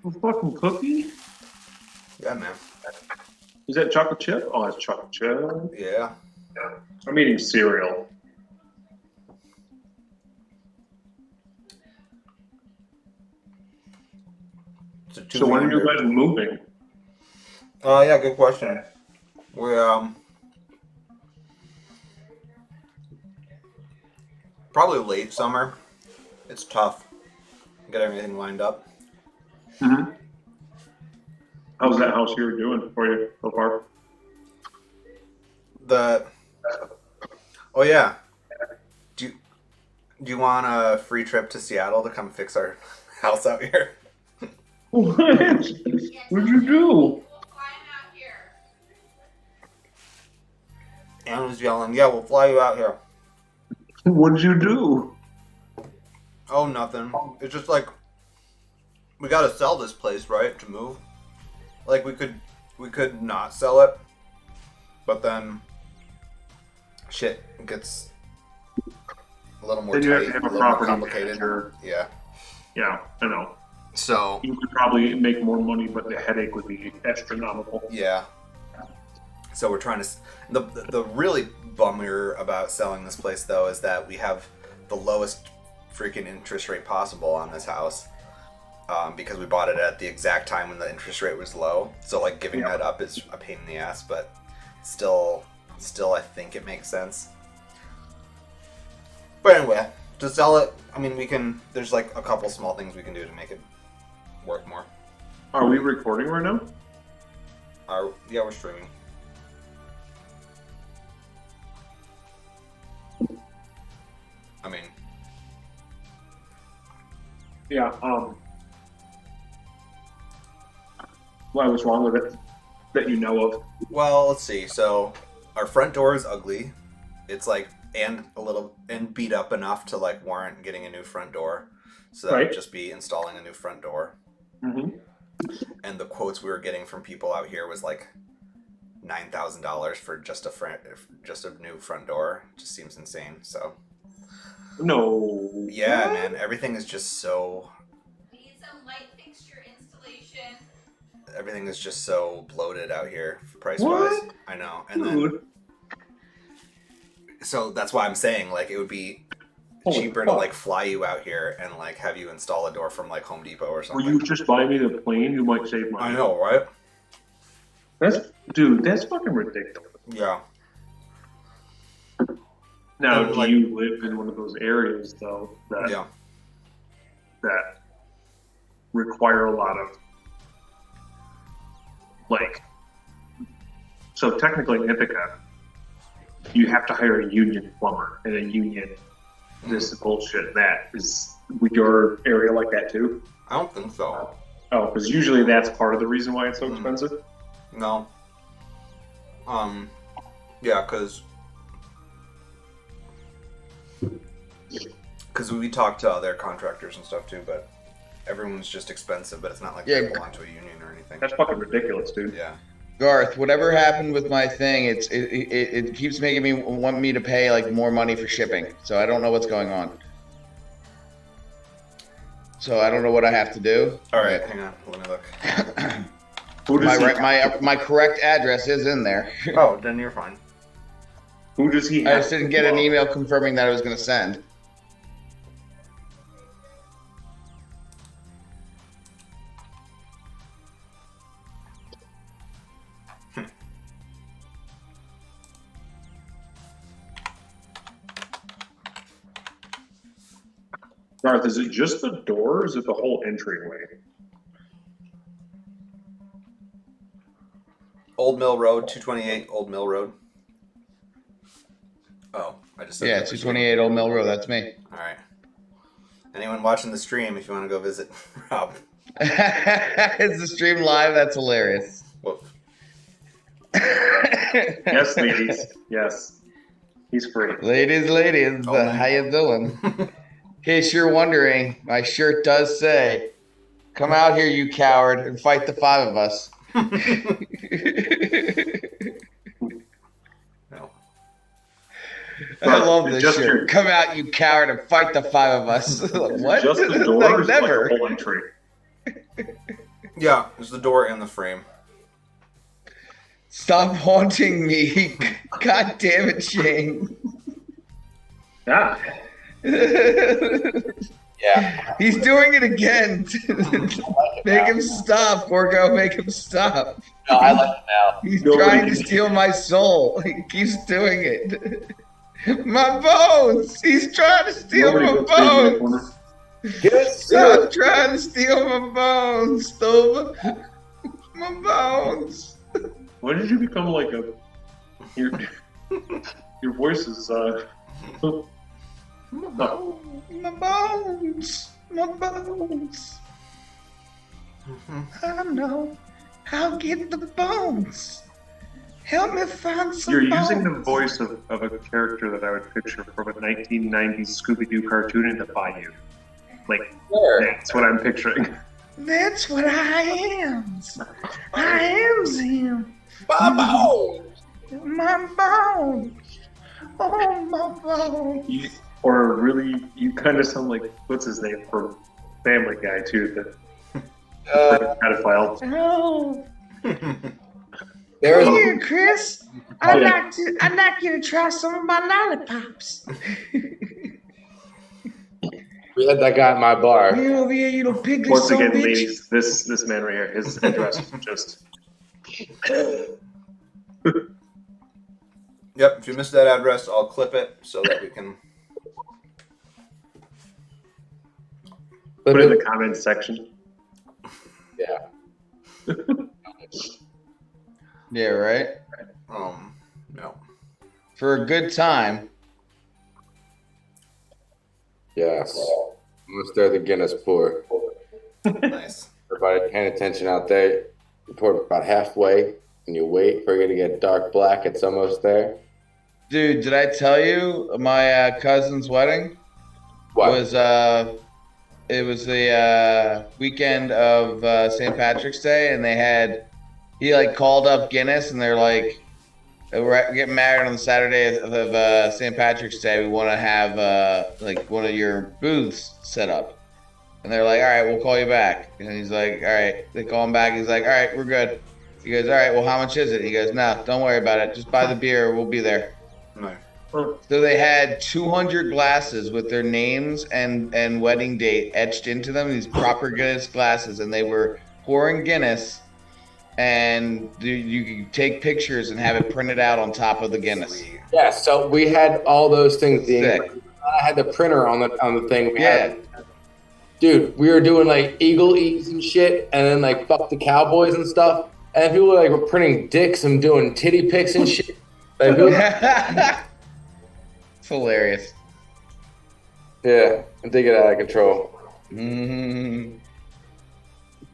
A fucking cookie? Yeah, man. Is that chocolate chip? Oh, it's chocolate chip. Yeah. I'm eating cereal. It's a So when are you 200. guys moving? Yeah, good question. We're probably late summer. It's tough. Get everything lined up. Mm-hmm. How's that house here doing for you so far? Oh yeah. Do you, do you want a free trip to Seattle to come fix our house out here? What? Yeah, What'd tell you him do? we'll fly him out here. Anna was yelling, "Yeah, we'll fly you out here." What'd you do? Oh, nothing. It's just like we gotta sell this place, right, to move. Like we could not sell it, but then shit gets a little more Then you have tight, to have a a little more property complicated. manager. Yeah. Yeah, I know. So You could probably make more money, but the headache would be astronomical. yeah. So we're trying to. The really bummer about selling this place though is that we have the lowest freaking interest rate possible on this house. Because we bought it at the exact time when the interest rate was low. So like giving that up is a pain in the ass, but still I think it makes sense. But anyway, to sell it, I mean, there's like a couple small things we can do to make it work more. Are we recording right now? Yeah, we're streaming. I mean, Yeah. What was wrong with it that you know of? well, let's see. So our front door is ugly. It's like and beat up enough to like warrant getting a new front door. So that Right. would just be installing a new front door. Mm-hmm. And the quotes we were getting from people out here was like $9,000 for just a new front door. It just seems insane. So No. yeah, man, everything is just so Need some light fixture installation. everything is just so bloated out here price What? wise. I know. And then Dude. so that's why I'm saying like it would be Holy cheaper to fuck. like fly you out here and like have you install a door from like Home Depot or Will something. you just buy me the plane? You might save money. I know, right? That's fucking ridiculous. Yeah. Now, And, do like- you live in one of those areas though that Yeah. that require a lot of like? So technically, in Ithaca, you have to hire a union plumber and a union. This bullshit. That is with your area like that too. I don't think so. Oh, because usually that's part of the reason why it's so expensive. No. Yeah, because we talked to other contractors and stuff too, but everyone's just expensive. But it's not like Yeah. they belong to a union or anything. That's fucking ridiculous, dude. Yeah. Garth, whatever happened with my thing, it keeps making me want me to pay like more money for shipping. So I don't know what's going on. So I don't know what I have to do. All right, hang on. Let me look. Who does My correct address is in there. Oh, then you're fine. Who does he I have? just didn't get an email confirming that I was going to send. Garth, is it just the door or is it the whole entryway? Old Mill Road, 228 Old Mill Road. Oh, I just said Yeah, that. 228 Old Mill Road. That's me. All right. Anyone watching the stream, if you want to go visit Rob. Is the stream live? That's hilarious. Whoop. Yes, ladies. Yes. He's free. Ladies, Oh, man. how you doing? In case you're wondering, my shirt does say, "Come out here, you coward, and fight the five of us." No. I love this Just shirt. your- Come out, you coward, and fight the five of us. Like, what? Just the door Like, or is it like never. the whole entry? Yeah, there's the door and the frame. Stop haunting me. God damn it, Shane. Yeah. Yeah. He's doing it again. Make him stop, Gorgo. Make him stop. No, I like it now. He's Nobody trying to can- steal my soul. He keeps doing it. My bones. He's trying to steal Nobody my can save me in the bones. corner. Stop trying to steal my bones, Stova. My bones. When did you become like a? Your your voice is My bones. My bones. I know. I'll get the bones. Help me find some You're bones. using the voice of a character that I would picture from a 1990s Scooby-Doo cartoon in the Bayou. Like, that's what I'm picturing. That's what I am. I am him. My bones. My bones. Oh, my bones. You kind of sound like, what's his name from Family Guy, too, the pedophile. Oh, There's here, Chris. I'd like you to try some of my lollipops. we had that guy at my bar. You over here, you little pigly Once son again, of a bitch. ladies, this man right here, his address is just... Yep, if you missed that address, I'll clip it so that we can. Put it in the comments section. Yeah. Yeah, right? No. For a good time. Yes. Almost there, the Guinness pour. Nice. Everybody paying attention out there. You pour about halfway, and you wait for it to get dark black. It's almost there. Dude, did I tell you my cousin's wedding What? was it was the weekend of St. Patrick's Day, and he like called up Guinness, and they're like, we're getting married on the Saturday of St. Patrick's Day. We want to have like one of your booths set up, and they're like, all right, we'll call you back. And he's like, all right. They call him back. He's like, all right, we're good. He goes, all right, well, how much is it? He goes, no, don't worry about it. Just buy the beer. We'll be there. Nice. So they had 200 glasses with their names and wedding date etched into them, these proper Guinness glasses, and they were pouring Guinness, and you could take pictures and have it printed out on top of the Guinness. Sweet. Yeah, so we had all those things. Sick. I had the printer on the thing. We Yeah. had, dude, we were doing like Eagle Eats and shit, and then like fuck the Cowboys and stuff. And people were like printing dicks and doing titty pics and shit. Like, people, It's hilarious. yeah, and they get out of control. Mm-hmm.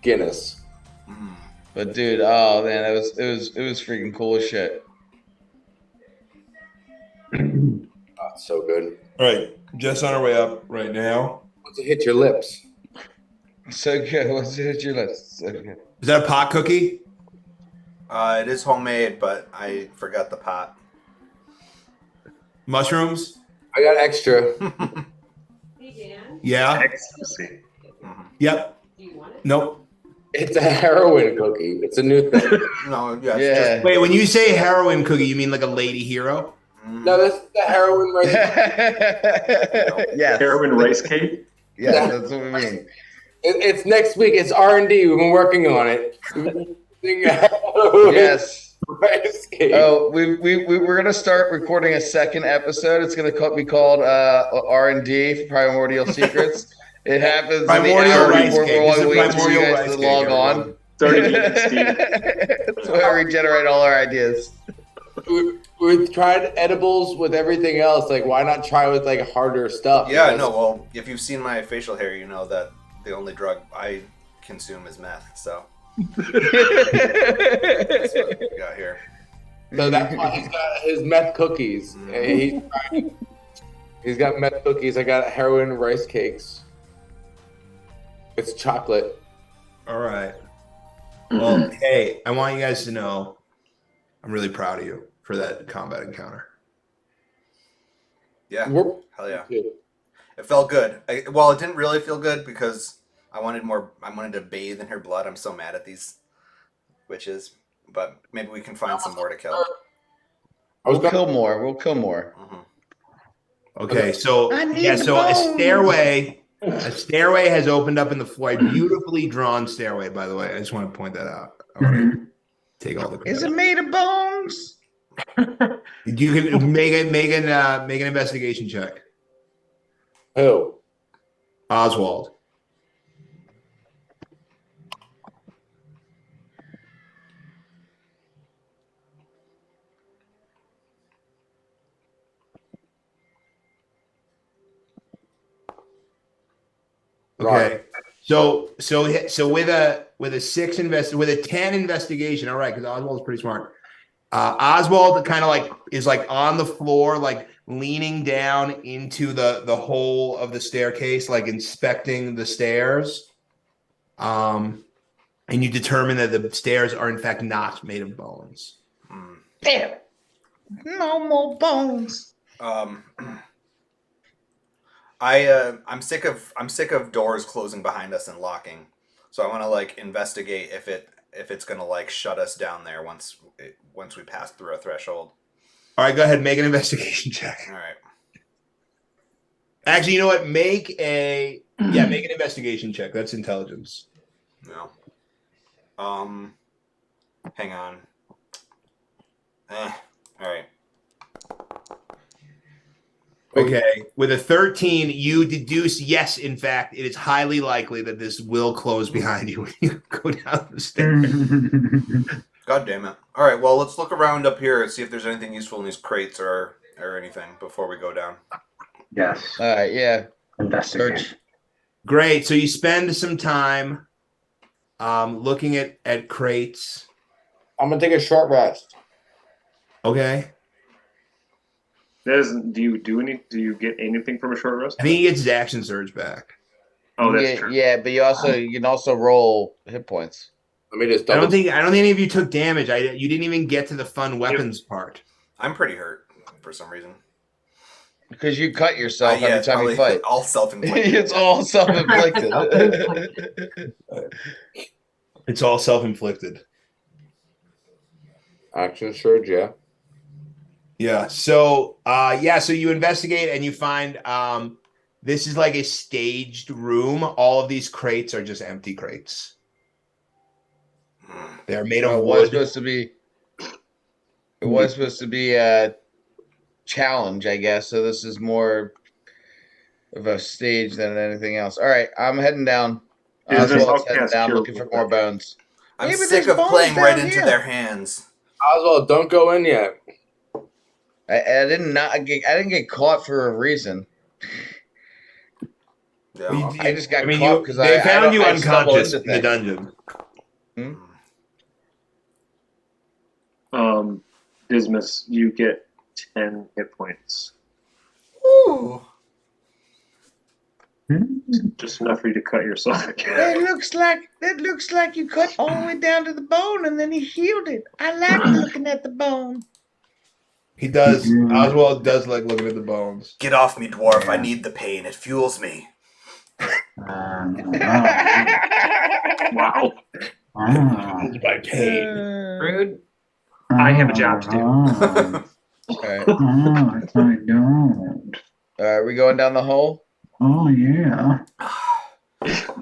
Guinness. Mm. But dude, oh man, it was freaking cool as shit. Oh, it's so good. All right, just on our way up right now. Once it hits your lips. So good. What's it at your lips? So good. Is that a pot cookie? It is homemade, but I forgot the pot. Mushrooms? I got extra. Hey, Dan, Yeah. Ecstasy. Yep. do you want it? Nope. It's a heroin cookie. It's a new thing. No, yeah, it's Yeah. Wait, when you say heroin cookie, you mean like a lady hero? just, No, this is the heroin right there. Yes. Heroin rice cake. Yeah, that's what we mean. It's next week. It's R&D. We've been working on it. Yes. Rice cake. Oh, we're gonna start recording a second episode. It's gonna be called R&D, Primordial Secrets. It happens Primordial in the hour rice before cake. we're This is all waiting for you primordial guys rice to cake, log everyone. on. It's already getting steamed. That's why I regenerate all our ideas. We've tried edibles with everything else. Like, why not try with like harder stuff? Yeah, Because- no, well, if you've seen my facial hair, you know that the only drug I consume is meth, so that's what we got here. So that's why he's got his meth cookies. He's got meth cookies. I got heroin rice cakes. It's chocolate. All right. Well, hey, I want you guys to know I'm really proud of you for that combat encounter. Yeah, We're- hell yeah. It felt good. Well, it didn't really feel good because I wanted to bathe in her blood. I'm so mad at these witches, but maybe we can find some more to kill. I was We'll gonna kill more. We'll kill more. Okay, so I need yeah, so a bones. stairway has opened up in the floor. A beautifully drawn stairway, by the way. I just want to point that out. All right, take all the credit. Is it made of bones? You can make an investigation check. who? Oswald. Okay. So with a 10 investigation, all right, because Oswald's pretty smart. Oswald kind of like is like on the floor, like leaning down into the hole of the staircase, like inspecting the stairs. And you determine that the stairs are in fact not made of bones. Damn. No more bones. I'm sick of doors closing behind us and locking. So I want to like investigate if it's gonna like shut us down there once we pass through a threshold. All right, go ahead, make an investigation check. All right. Actually, you know what? Make an investigation check. That's intelligence. No. Hang on. All right. Okay, with a 13, you deduce yes, in fact, it is highly likely that this will close behind you when you go down the stairs. God damn it. All right, well, let's look around up here and see if there's anything useful in these crates or anything before we go down. Yes. All right, yeah. Investigate. Search. Great. So you spend some time looking at crates. I'm gonna take a short rest. Okay. Do you get anything from a short rest? I think he gets his action surge back. Oh, that's Yeah, true. yeah, but you can also roll hit points. Let me just I double. don't think any of you took damage. You didn't even get to the fun weapons part. I'm pretty hurt for some reason. Because you cut yourself Yeah, every it's time you probably fight. all self-inflicted. It's all self-inflicted. It's all self-inflicted. Action surge, yeah. Yeah. So so you investigate and you find this is like a staged room. All of these crates are just empty crates. They're made of It wood. was supposed to be a challenge, I guess. So this is more of a stage than anything else. All right, I'm heading down. Oswald's heading down looking for more bones. I'm Maybe sick there's of bones playing right down into here. their hands. Oswald, don't go in yet. I didn't get caught for a reason. Yeah. Well, I just got caught because they found you I stumble unconscious into in the things. dungeon. Dismas, you get 10 hit points. Ooh. Just enough for you to cut yourself again. That looks like you cut all the way down to the bone and then he healed it. I like looking at the bone. He does. Oswald does like looking at the bones. Get off me, dwarf. Yeah. I need the pain. It fuels me. Wow. It's my pain. Rude. I have a job to do. All right. I don't. Are we going down the hole? Oh yeah.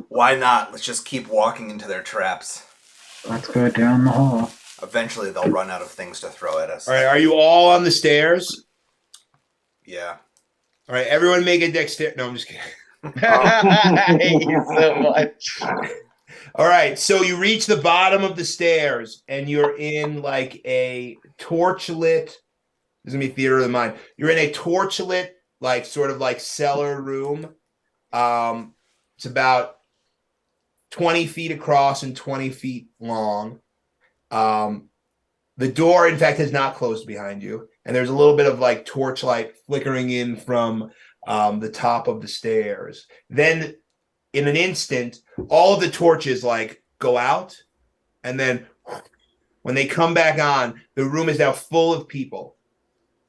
Why not? Let's just keep walking into their traps. Let's go down the hall. Eventually, they'll run out of things to throw at us. All right, are you all on the stairs? Yeah. All right, everyone make a dexterity. No, I'm just kidding. I hate you so much. All right, so you reach the bottom of the stairs and you're in like a torchlit. This is gonna be theater of the mind. You're in a torchlit, like sort of like cellar room. It's about 20 feet across and 20 feet long. The door, in fact, has not closed behind you, and there's a little bit of like torchlight flickering in from the top of the stairs. Then, in an instant, all of the torches like go out, and then when they come back on, the room is now full of people.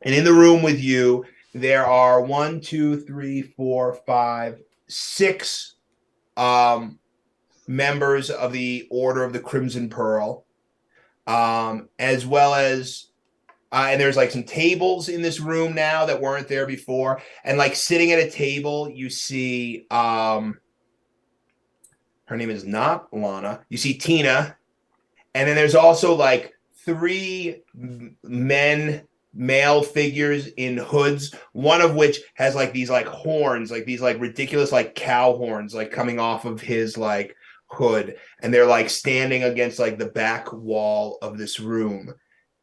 And in the room with you, there are 1, 2, 3, 4, 5, 6 members of the Order of the Crimson Pearl, as well as and there's like some tables in this room now that weren't there before. And like sitting at a table, you see her name is not Lana. You see Tina. And then there's also like three male figures in hoods, one of which has like these like horns, like these like ridiculous like cow horns like coming off of his like hood. And they're like standing against like the back wall of this room.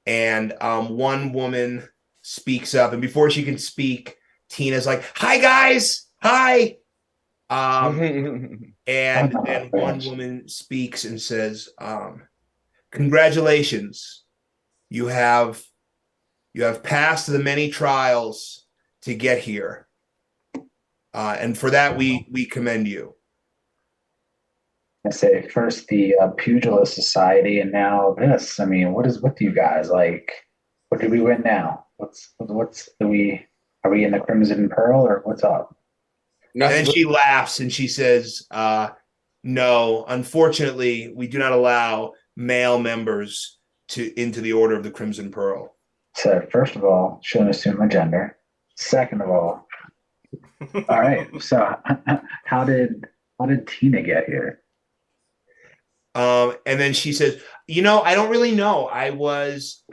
And one woman speaks up, and before she can speak, Tina's like, "Hi guys, hi." And then one woman speaks and says, "Congratulations, you have passed the many trials to get here, and for that we commend you." I say first the Pugilist Society, and now this. I mean, what is with you guys? Like, what did we win now? What's do we? Are we in the Crimson Pearl or what's up? And then Nothing. she laughs and she says, "No, unfortunately, we do not allow male members into the Order of the Crimson Pearl." So first of all, shouldn't assume my gender. Second of all right. So how did Tina get here? And then she says, I don't really know. I was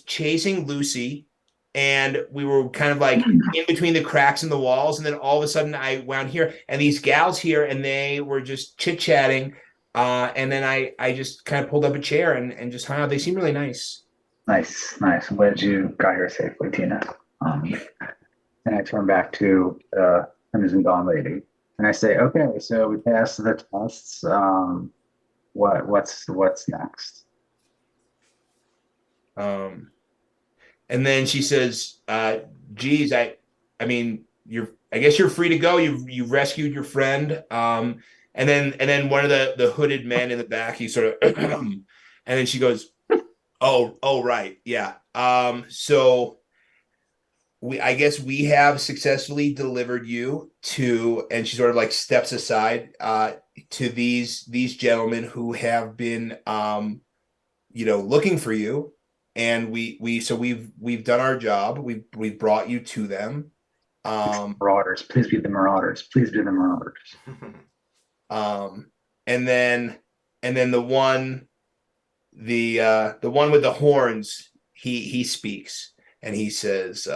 chasing Lucy, and we were kind of like in between the cracks in the walls, and then all of a sudden I wound here, and these gals here, and they were just chit-chatting. And then I just kind of pulled up a chair and just hung out. They seem really nice. Nice, nice. I'm glad you got here safely, Tina. And I turn back to the Crimson Dawn lady, and I say, "Okay, so we passed the tests. What's next?" And then she says, geez, I mean, I guess you're free to go. You've rescued your friend. And then one of the hooded men in the back, he sort of, and then she goes, oh, right. Yeah. So I guess we have successfully delivered you to, and she sort of like steps aside, to these gentlemen who have been, looking for you. And we've done our job. We've brought you to them. Marauders, please be the Marauders. Please be the Marauders. And then the one with the horns, he speaks and he says,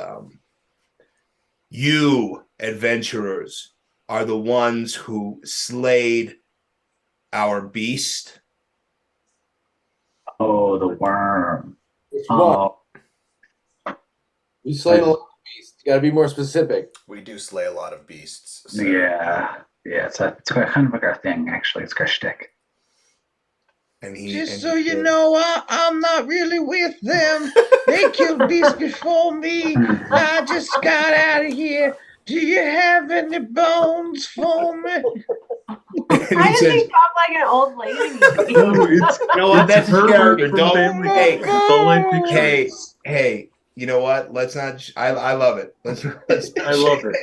"You adventurers are the ones who slayed our beast." Oh, the worm. Which one? Oh, You slayed a lot of beasts. You got to be more specific. We do slay a lot of beasts. So. yeah. It's kind of like our thing, actually. It's our shtick. And Just so you know, I'm not really with them. They killed beasts before me. I just got out of here. Do you have any bones for me? he Why does says, he talk like an old lady? No, it's "You know what? That's his Herbert character. from Don't Family hey, Guy. That's all I picture. hey, you know what? Let's not. I love it. Let's. I love it.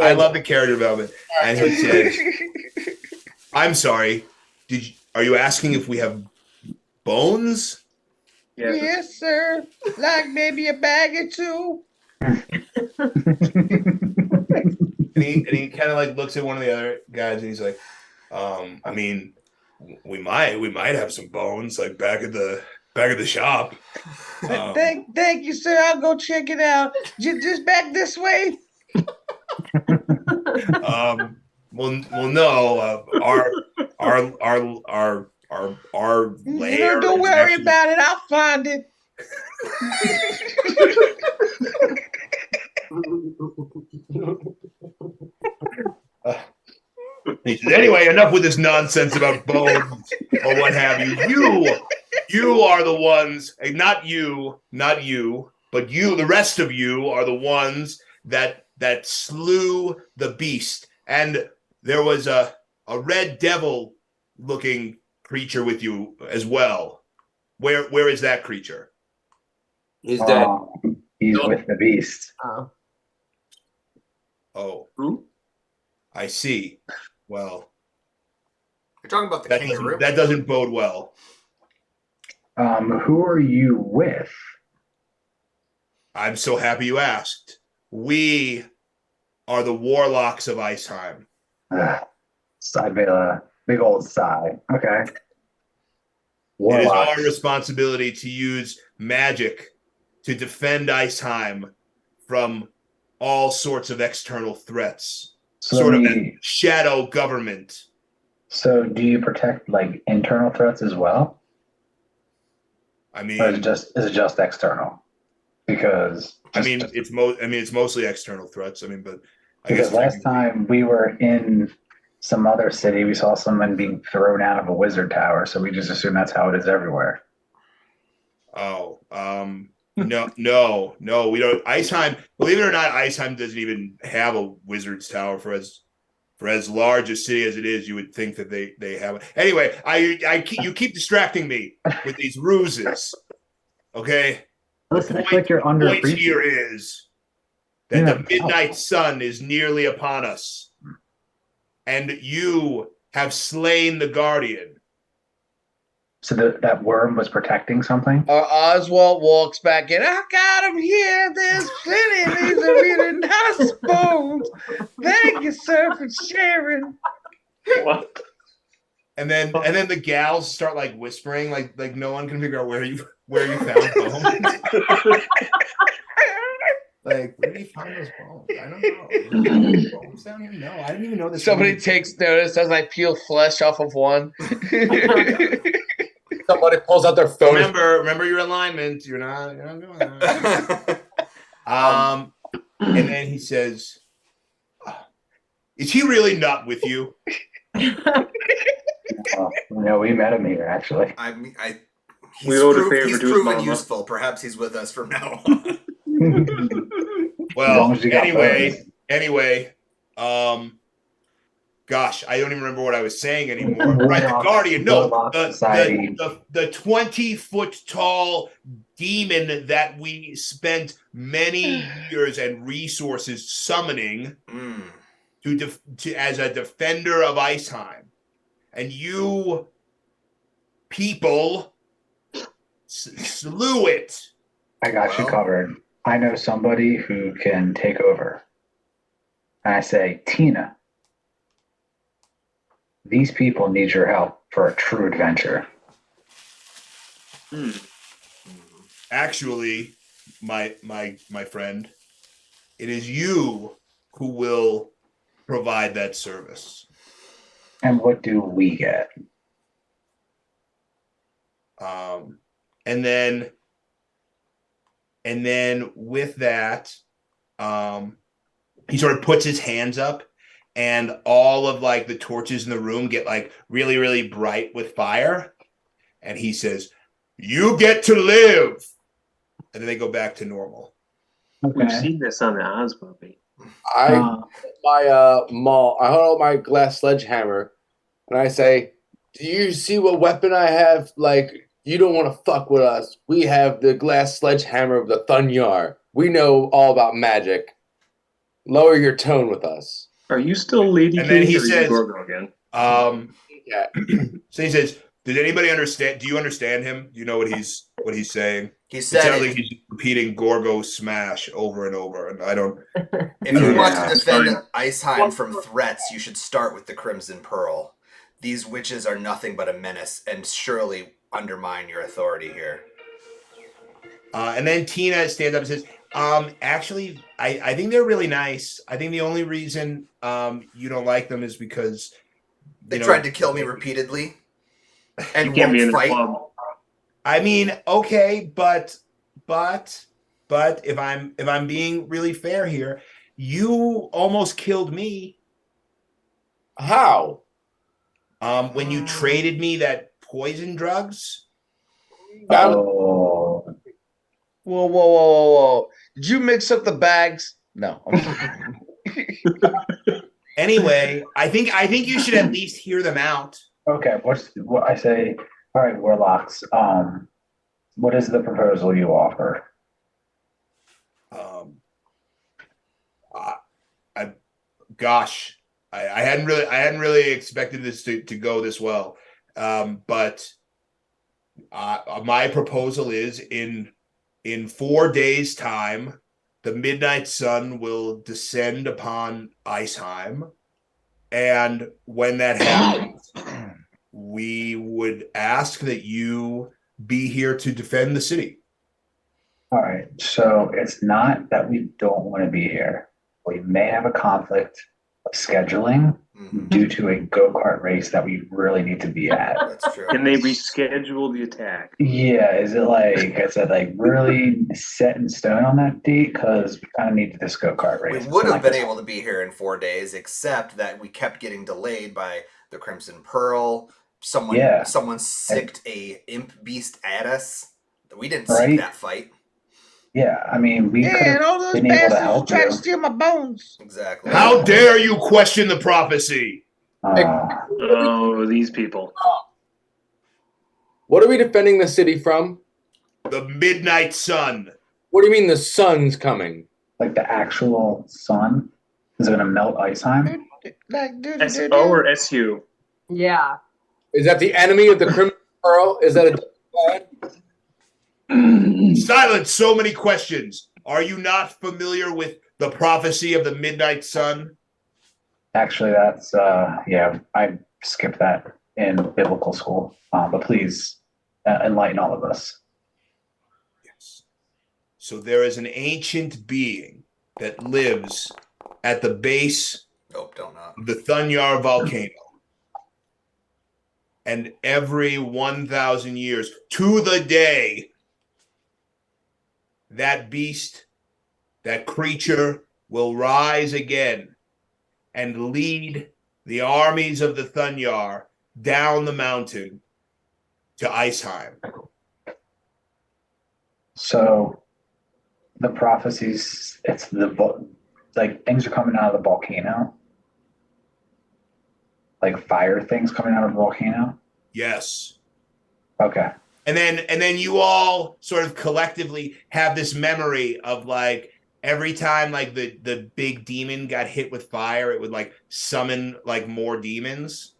I love the character development. And he says, "I'm sorry. Are you asking if we have bones?" Yeah. Yes, sir. Like maybe a bag or two. And he kind of like looks at one of the other guys and he's like, I mean, we might have some bones like back at the shop. Thank you, sir. I'll go check it out. Just back this way. Well, no, our lair. Don't is worry actually- about it. I'll find it. He says, "Anyway, enough with this nonsense about bones or what have you. You are the ones, not you, but you, the rest of you are the ones that slew the beast. And there was a red devil looking creature with you as well. Where is that creature?" He's dead. He's with the beast. Oh, Who? I see. Well, You're talking about the That kangaroo. doesn't bode well. Who are you with? I'm so happy you asked. We are the warlocks of Iceheim. Sigh, Vela. Big old sigh. Okay. It is our Warlocks. responsibility to use magic to defend Iceheim from all sorts of external threats. So Sort of let a me- shadow government. So do you protect like internal threats as well? I Or mean, is it just external? Because it's mostly external threats. I mean, but I guess because last time we were in some other city, we saw someone being thrown out of a wizard tower, so we just assume that's how it is everywhere. Oh, no, we don't. Iceheim, believe it or not, Iceheim doesn't even have a wizard's tower for as large a city as it is. You would think that they have it. Anyway, you keep distracting me with these ruses. Okay. Listen, I feel like you're Point underappreciated. here is that Yeah. the midnight sun is nearly upon us, and you have slain the guardian. So that worm was protecting something? Oswald walks back in. I got him here. There's plenty. These are really nice bones. Thank you, sir, for sharing. What? And then the gals start like whispering, like no one can figure out where you found bones. Like, where did you find those bones? I don't know. There's bones down here? No, I didn't even know this. Somebody takes notice as I peel flesh off of one. Somebody pulls out their phone. Remember your alignment. You're not doing that. And then he says, "Is he really not with you?" No, we met him here actually. We owed a favor he's to his proven mama. useful. Perhaps he's with us from now on. Well, as you got anyway, gosh, I don't even remember what I was saying anymore. Right, the Guardian. No, the 20-foot tall demon that we spent many years and resources summoning to as a defender of Iceheim, and you people slew it. I got you covered. I know somebody who can take over. And I say, Tina, these people need your help for a true adventure. Actually, my friend, it is you who will provide that service. And what do we get? And then with that, he sort of puts his hands up, and all of like the torches in the room get like really, really bright with fire. And he says, "You get to live." And then they go back to normal. We've seen this on the Oz movie. I hold my glass sledgehammer and I say, "Do you see what weapon I have? Like, you don't want to fuck with us. We have the glass sledgehammer of the Thunyar. We know all about magic. Lower your tone with us." Are you still Lady And then King he or are you says, Gorgo again? Yeah. So he says, "Does anybody understand? Do you understand him? Do you know what he's saying?" He It said, sounds like he's repeating Gorgo smash over and over, and I don't. if you want to Yeah. defend Iceheim from threats, you should start with the Crimson Pearl. These witches are nothing but a menace and surely undermine your authority here. And then Tina stands up and says, actually, I think they're really nice. I think the only reason you don't like them is because They tried to kill me repeatedly and You can't be in won't the fight. club. I mean, okay, but if I'm being really fair here, you almost killed me How? when you traded me that poison drugs. Oh, Whoa. Did you mix up the bags? No. Anyway, I think you should at least hear them out. okay. What I say? All right, warlocks. What is the proposal you offer? Gosh, I hadn't really expected this to go this well. But my proposal is in 4 days' time, the midnight sun will descend upon Iceheim, and when that happens, we would ask that you be here to defend the city. All right. So it's not that we don't want to be here. We may have a conflict of scheduling Mhm. due to a go-kart race that we really need to be at. That's true. Can they reschedule the attack? Yeah, is it like really set in stone on that date? Because we kind of need this go-kart We race. It's would not have been like able to be here in 4 days, except that we kept getting delayed by the Crimson Pearl. Someone Yeah. sicked a imp beast at us. We didn't Right. seek that fight. Yeah, I mean, we could Yeah, and have all those been able to bastards help tried you. to steal my bones. Exactly. How dare you question the prophecy? Uh, Oh, these people. What are we defending the city from? The midnight sun. What do you mean the sun's coming? like the actual sun is going to melt Iceheim. Like, dude, SO or SU? Yeah. Is that the enemy of the Crimson Pearl? Is that a Silence, so many questions. Are you not familiar with the prophecy of the midnight sun? Actually, that's yeah, I skipped that in biblical school. But please enlighten all of us. Yes. So there is an ancient being that lives at the base Nope, don't not. of the Thunyar volcano. And every 1,000 years, to the day, that beast, that creature will rise again and lead the armies of the Thunyar down the mountain to Iceheim. So the prophecies, it's like things are coming out of the volcano, like fire things coming out of the volcano. Yes. Okay. And then you all sort of collectively have this memory of like every time like the big demon got hit with fire, it would like summon like more demons.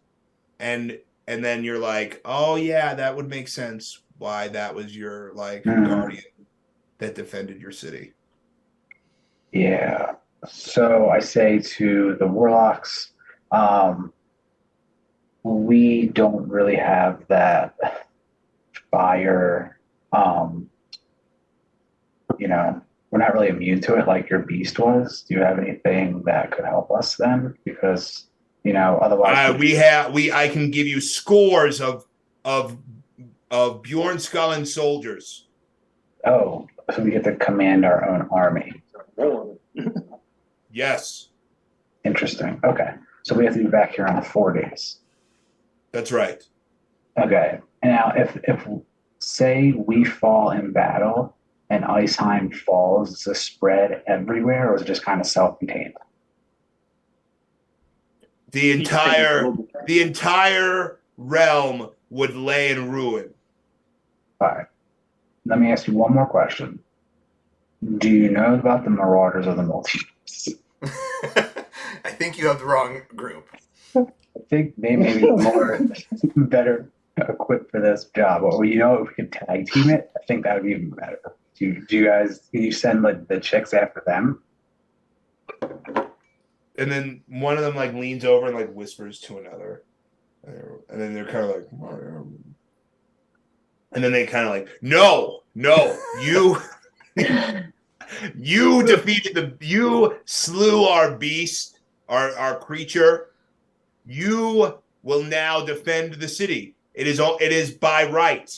And then you're like, oh yeah, that would make sense why that was your like guardian that defended your city. Yeah. So I say to the warlocks, we don't really have that fire. We're not really immune to it like your beast was. Do you have anything that could help us then? Because otherwise I can give you scores of Bjorn Skullen soldiers. Oh, so we get to command our own army. Yes, Interesting. Okay. So we have to be back here on 4 days. that's right. Okay. Now, if say we fall in battle and Iceheim falls, is this spread everywhere, or is it just kind of self-contained? The entire realm would lay in ruin. All right. Let me ask you one more question. Do you know about the Marauders of the Multiverse? I think you have the wrong group. I think they may be more better equipped for this job. Or if we could tag team it, I think that would be even better. Do you guys? Can you send like the chicks after them? And then one of them like leans over and like whispers to another, and then they're kind of like, and then they kind of like, no, you, you slew our beast, our creature. You will now defend the city. It is by right.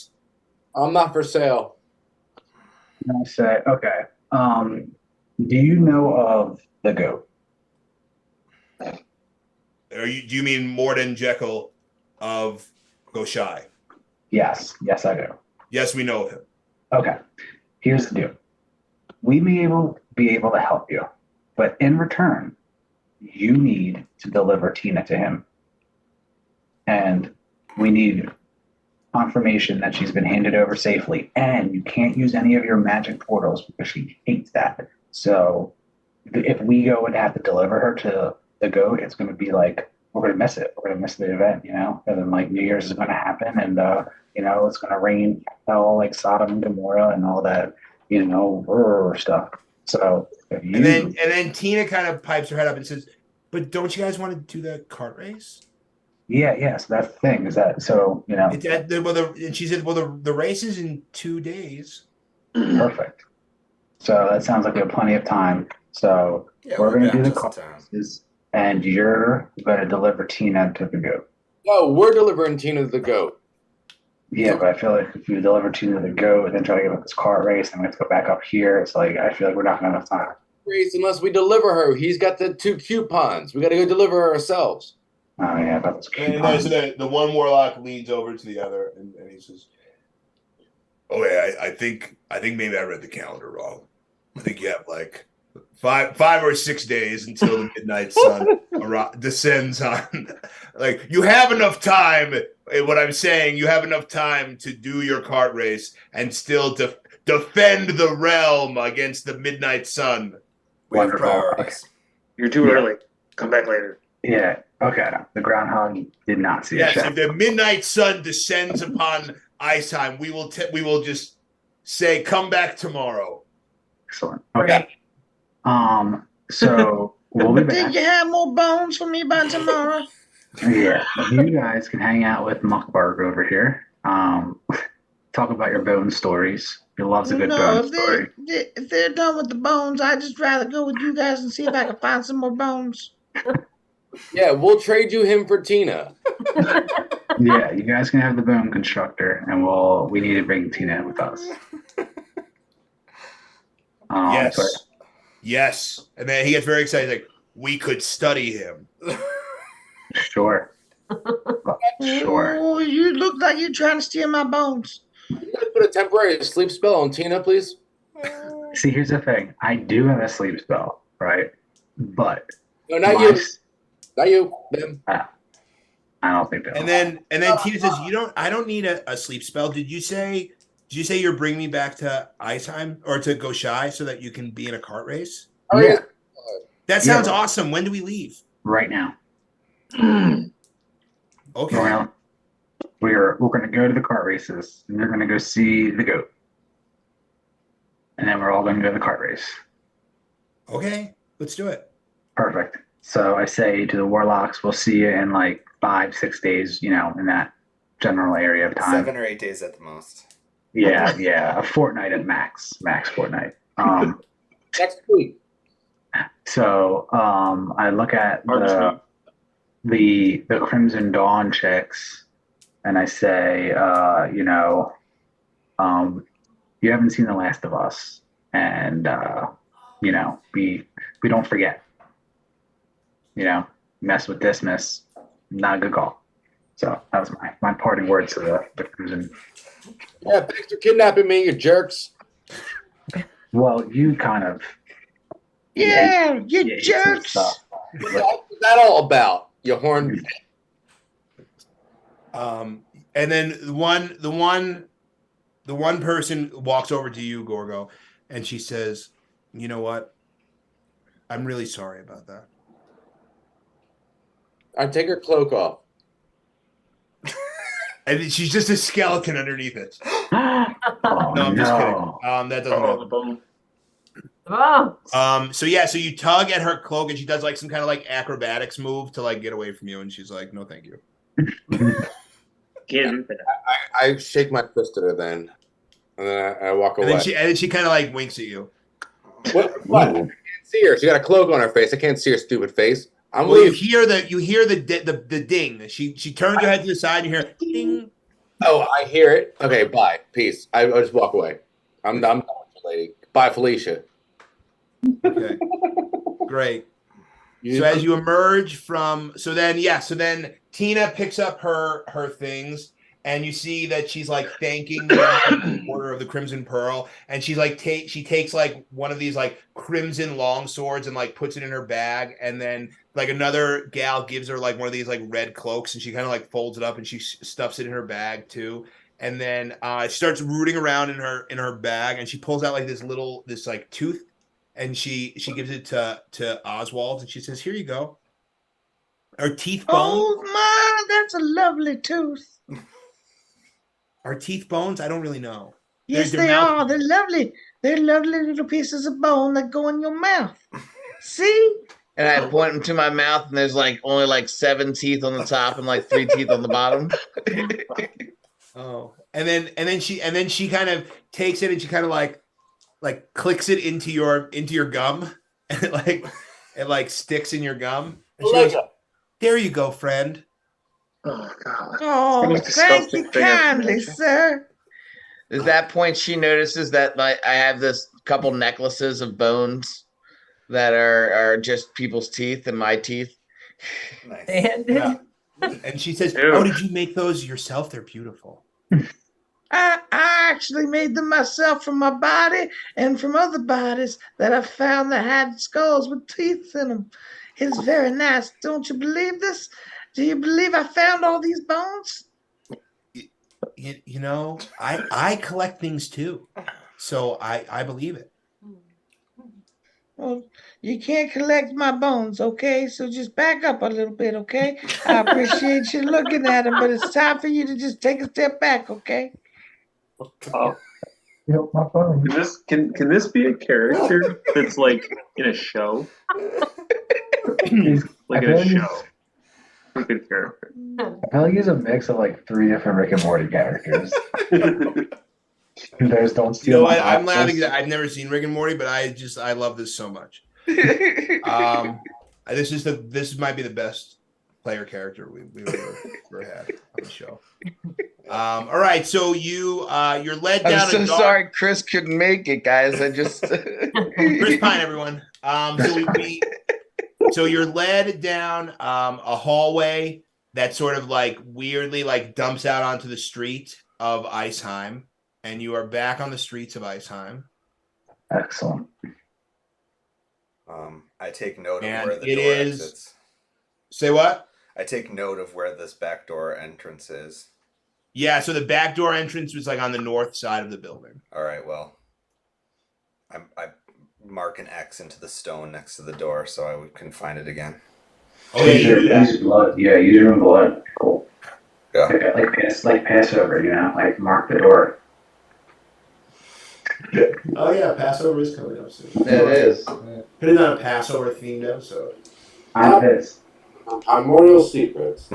I'm not for sale. And I say, okay. Do you know of the goat? Do you mean Morden Jekyll of Goshai? Yes, I do. Yes, we know of him. Okay. Here's the deal. We may be able to help you, but in return, you need to deliver Tina to him. And we need confirmation that she's been handed over safely. And you can't use any of your magic portals because she hates that. So if we go and have to deliver her to the goat, it's going to be like we're going to miss it. We're going to miss the event, And then like New Year's is going to happen, and it's going to rain all like Sodom and Gomorrah and all that, stuff. So if And then you, and then Tina kind of pipes her head up and says, "But don't you guys want to do the kart race?" yeah. So that's the thing is that It's and she said, "Well, the race is in 2 days." perfect. So that sounds like we have plenty of time. So Yeah, we're we'll going be to do out the just in car time. races, and you're going to deliver Tina to the goat. No, we're delivering Tina the goat. Yeah, but I feel like if you deliver Tina to the goat and then try to get up this car race and we have to go back up here, it's like I feel like we're not going to have enough time. Race unless we deliver her. He's got the 2 coupons. We got to go deliver her ourselves. Oh yeah, about this And coupon. so the one warlock leans over to the other and he says, "Oh yeah, I think maybe I read the calendar wrong. I think you have like 5 or 6 days until the midnight sun descends on. Like you have enough time. What I'm saying, you have enough time to do your kart race and still defend the realm against the midnight sun." We have Wonderful. priorities. You're too Yeah. early. Come back later. Yeah. Okay. The groundhog did not see a Yes, shadow. if the midnight sun descends upon Iceheim, we will just say, "Come back tomorrow." Excellent. Okay. So we'll be back. Think you have more bones for me by tomorrow? Yeah. You guys can hang out with Muckbarg over here. Talk about your bone stories. He loves a good bone story. If they're done with the bones, I'd just rather go with you guys and see if I can find some more bones. Yeah, we'll trade you him for Tina. Yeah, you guys can have the bone constructor, and we need to bring Tina in with us. Yes. But Yes. And then he gets very excited. He's like, "We could study him." sure. Sure. Oh, you look like you're trying to steal my bones. You guys put a temporary sleep spell on Tina, please. See, here's the thing. I do have a sleep spell, right? But No, not my you. s- Not you. Them. I don't think that. And then Tina says, I don't need a sleep spell. Did you say you're bringing me back to Iceheim or to go shy so that you can be in a kart race? Oh, Yeah, That sounds Yeah. awesome. When do we leave? right now. Okay. Well, we're going to go to the kart races, and you're going to go see the goat, and then we're all going to go to the kart race. Okay. Let's do it. Perfect. So I say to the warlocks, we'll see you in like 5-6 days, in that general area of time. 7 or 8 days at the most. Yeah, a fortnight at max fortnight. Next week. So I look at the Crimson Dawn chicks, and I say, you haven't seen The Last of Us, and we don't forget. Mess with Dismas, not a good call. So that was my parting words to the Crimson. Yeah, thanks for kidnapping me, you jerks. Well, you kind of Yeah, you ate some jerks. stuff. What's that all about, you horn? And then the one person walks over to you, Gorgo, and she says, "You know what? I'm really sorry about that." I take her cloak off. And she's just a skeleton underneath it. Oh, No, I'm just kidding. no. That doesn't Oh, happen. the bone. Oh. So you tug at her cloak and she does like some kind of like acrobatics move to like get away from you, and she's like, "No, thank you." Can't do that. I shake my fist at her then. And then I walk And away. then she kind of like winks at you. What? I can't see her. She got a cloak on her face. I can't see her stupid face. I'm Well, you leaving. hear the ding. She turns her head to the side and you hear ding. Oh, I hear it. Okay, bye. Peace. I'll just walk away. I'm done with you, lady. Bye, Felicia. Okay. Great. So as you emerge from so then Tina picks up her things and you see that she's like thanking the Order of the Crimson Pearl, and she's like she takes like one of these like crimson long swords and like puts it in her bag, and then like another gal gives her like one of these like red cloaks and she kind of like folds it up and she stuffs it in her bag too. And then she starts rooting around in her bag and she pulls out like this like tooth, and she gives it to Oswald and she says, "Here you go." Are teeth bones? Oh my, that's a lovely tooth. Are teeth bones? I don't really know. Yes, They're they mouth are. They're bones. lovely. They're lovely little pieces of bone that go in your mouth. See? And I point them to my mouth, and there's like only like 7 teeth on the top and like 3 teeth on the bottom. Oh, and then she kind of takes it and she kind of like clicks it into your gum, and it like sticks in your gum. And she goes, "There you go, friend." Oh god. Oh, Most thank disgusting you thing I can kindly, imagine. sir. At that point, she notices that like I have this couple necklaces of bones that are just people's teeth and my teeth. Nice. Yeah. And she says, Ew. "Oh, did you make those yourself? They're beautiful." I actually made them myself from my body and from other bodies that I found that had skulls with teeth in them. It's very nice. Don't you believe this? Do you believe I found all these bones? You know, I collect things too, so I believe it. Well, you can't collect my bones, okay? So just back up a little bit, okay? I appreciate you looking at them, but it's time for you to just take a step back, okay? My phone. Can this be a character that's like in a show? Like in a show. A good character. I feel like he's a mix of like 3 different Rick and Morty characters. There's Don't You Steal know My what? I'm laughing. Apples. I've never seen Rick and Morty, but I love this so much. This might be the best player character we've ever had on the show. All right, so you're led I'm down so a dark. sorry Chris couldn't make it, guys. I just Chris Pine, everyone. So you're led down a hallway that sort of like weirdly like dumps out onto the street of Iceheim, and you are back on the streets of Iceheim. Excellent. I take note of And where the it door is- exits. Say what? I take note of where this back door entrance is. Yeah, so the back door entrance was like on the north side of the building. All right, well, I mark an X into the stone next to the door so I can find it again. Oh yeah, you do that. Use blood. Yeah, use your own blood. Cool. Yeah. Like Passover, you know, like mark the door. Oh yeah, Passover is coming up soon. It is. Put it on a Passover themed episode. I'm pissed. Primordial secrets.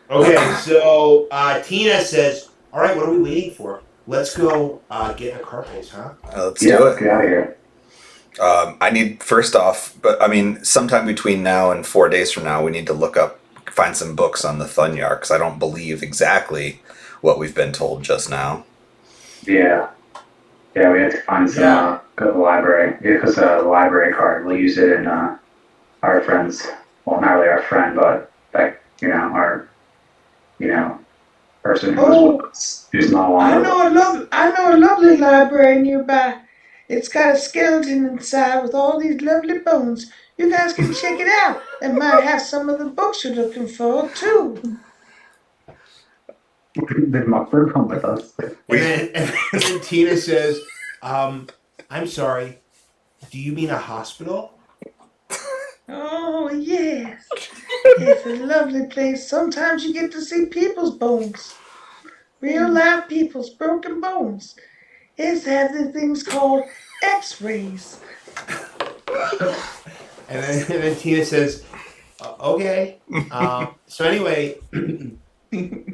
Okay, so Tina says, "All right, what are we waiting for? Let's go get in a car race, huh?" Let's Yeah, do let's it. get out of here. I need, first off, but I mean, sometime between now and 4 days from now, we need to find some books on the Thunyar, because I don't believe exactly what we've been told just now. Yeah. Yeah, we have to find some, go to the library. Give us a library card. We'll use it in our friends, well, not really our friend, but like, our, person who's not I longer. know a lovely library nearby. It's got a skeleton inside with all these lovely bones. You guys can check it out. It might have some of the books you're looking for too. Did Muckford come with us? And then Tina says, "I'm sorry. Do you mean a hospital?" Oh yes, it's a lovely place. Sometimes you get to see people's bones, real live people's broken bones. It's having things called X-rays. And then Tina says, "Okay." So anyway,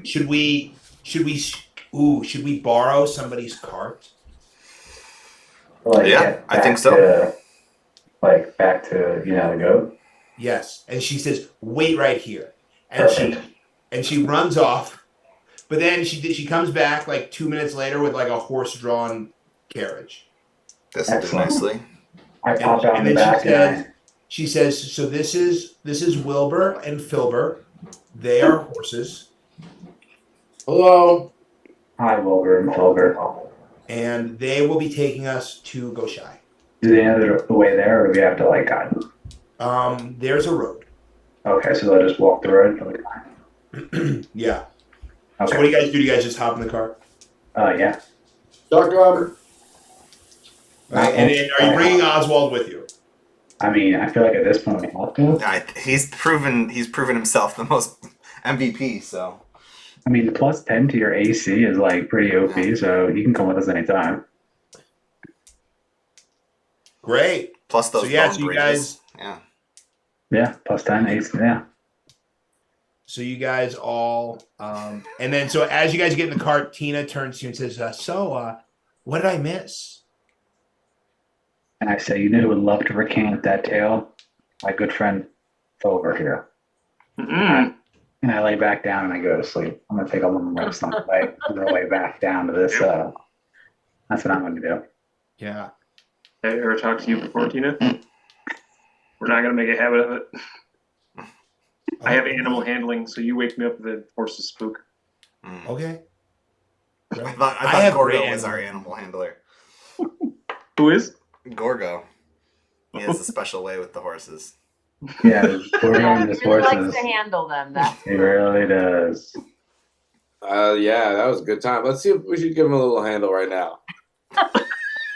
should we borrow somebody's cart? Like, Yeah, get I think back so. back to, the goat? Yes. And she says, "Wait right here." And she runs off. But then she comes back like 2 minutes later with like a horse-drawn carriage. This will do Excellent. nicely. I pop out And in the then back and she says, "So this is Wilbur and Filbur. They are horses, Hello. hi, Wilbur and Filbert. and they will be taking us to Goshai. Do they know the way there, or do we have to, like, guide them? There's a road." Okay, so they'll just walk the road? Yeah. Okay. So what do you guys do? Do you guys just hop in the car? Yeah. Dr. Robert. Right. And then are you bringing Oswald with you? I mean, I feel like at this point we have to. He's proven himself the most MVP. So I mean, the plus 10 to your AC is like pretty OP, yeah. so you can come with us anytime. Great. Plus So those yeah, bone so you bridges. guys, Yeah. Yeah, plus 10 AC. Yeah. so you guys all, and then so as you guys get in the cart, Tina turns to you and says, what did I miss? And I say, you know who would love to recant that tale? My good friend over here. Mm-mm. And I lay back down and I go to sleep. I'm gonna take a long rest on the way back down to this. That's what I'm gonna do. Yeah. I ever talked to you before, Tina? We're not gonna make a habit of it. I have animal handling, so you wake me up with the horse's spook. Mm. Okay. I Great. thought I have Gorgo great was our animal animal handler. Who is? Gorgo. He has a special way with the horses. Yeah, we're Yeah, going he this really likes horses. to handle them. That's He really does. Yeah, that was a good time. Let's see if we should give him a little handle right now.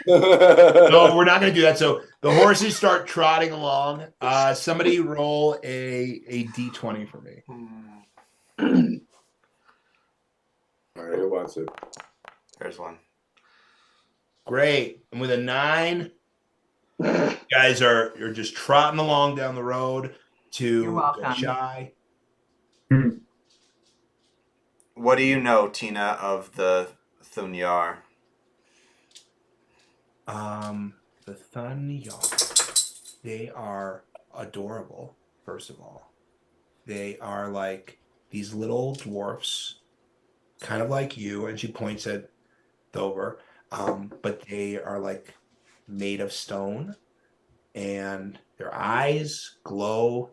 No, we're not going to do that. So the horses start trotting along. Somebody roll a d20 for me. All right, who wants it? There's one. Great. And with a 9, you guys you're just trotting along down the road You're to welcome. Shy. What do you know, Tina, of the Thunyar? The Thunyar. They are adorable, first of all. They are like these little dwarfs, kind of like you, and she points at Dover. But they are like made of stone, and their eyes glow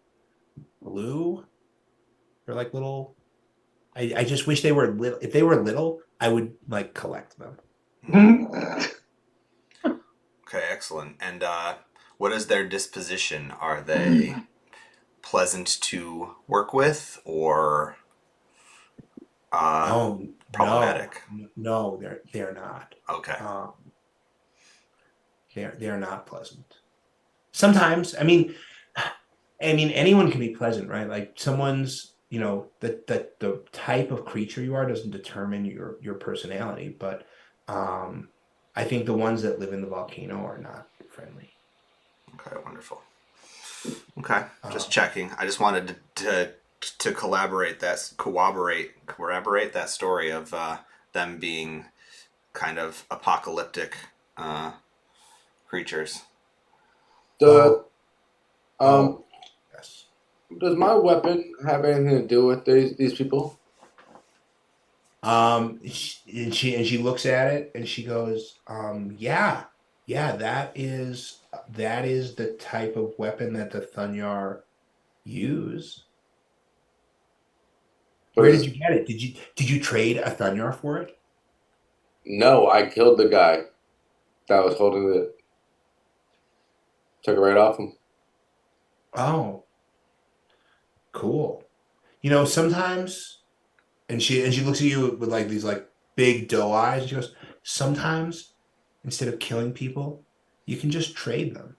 blue. They're like little. I just wish they were little. If they were little, I would like collect them. Okay, excellent. And what is their disposition? Are they pleasant to work with or Oh problematic? no, they're not. Okay. They're not pleasant. Sometimes, I mean, anyone can be pleasant, right? Like someone's, the type of creature you are doesn't determine your personality, but I think the ones that live in the volcano are not friendly. Okay, wonderful. Okay, just Um, checking. I just wanted to corroborate that story of them being kind of apocalyptic creatures. The oh, yes. Does my weapon have anything to do with these people? And she looks at it and she goes, yeah, that is the type of weapon that the Thunyar use. But Where did you get it? Did you trade a Thunyar for it? no, I killed the guy that was holding it. Took it right off him. Oh, cool. Sometimes, and she looks at you with like these like big doe eyes, and she goes, sometimes instead of killing people, you can just trade them.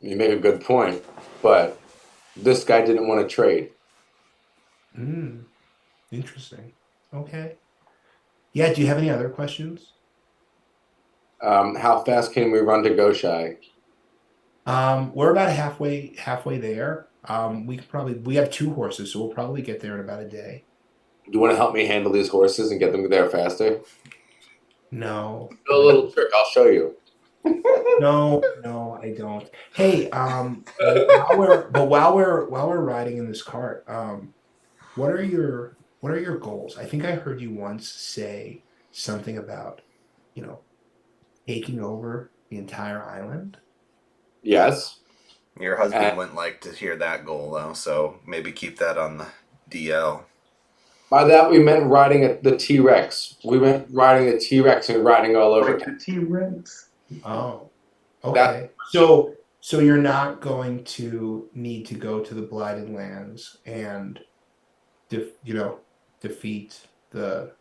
You make a good point, but this guy didn't want to trade. Hmm. Interesting. Okay. Yeah, do you have any other questions? How fast can we run to Goshai? We're about halfway there. We have 2 horses, so we'll probably get there in about a day. Do you want to help me handle these horses and get them there faster? No, Do a little trick. I'll show you. no, I don't. Hey, while we're riding in this cart, what are your goals? I think I heard you once say something about, you know, taking over the entire island. Yes. Your husband wouldn't like to hear that goal though, so maybe keep that on the DL. By that we meant riding the T-Rex. We went riding the T-Rex and riding all over. Like the T-Rex. Oh, That okay. So you're not going to need to go to the Blighted Lands and defeat the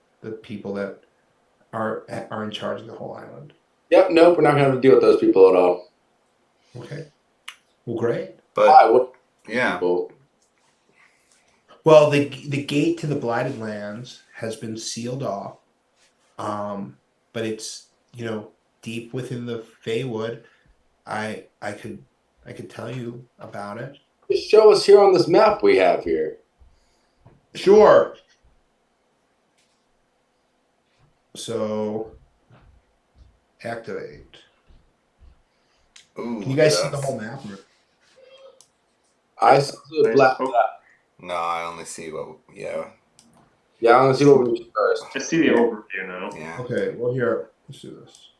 people that are in charge of the whole island. Yep. Nope. We're not going to have to deal with those people at all. Okay. Well, great. But Why? What yeah, people? Well, the gate to the Blighted Lands has been sealed off, but it's deep within the Feywood. I could tell you about it. Just show us here on this map we have here. Sure. So activate. ooh, Can you look at guys see the us. whole map? I see the I black. suppose. No, I only see what. Yeah, Yeah, I want to see what we need first. I see the overview now. yeah. Okay. Well, here. Let's do this.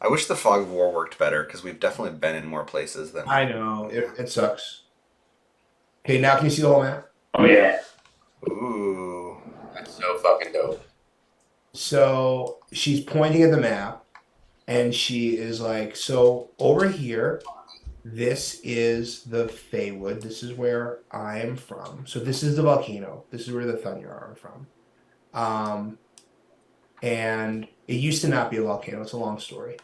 I wish the fog of war worked better because we've definitely been in more places than. I know it sucks. Okay. Now can you see the whole map? Oh yeah. Ooh. That's so fucking dope. So she's pointing at the map, and she is like, "So over here, this is the Feywood. This is where I am from. So this is the volcano. This is where the Thunder are from. Um, and it used to not be a volcano. It's a long story.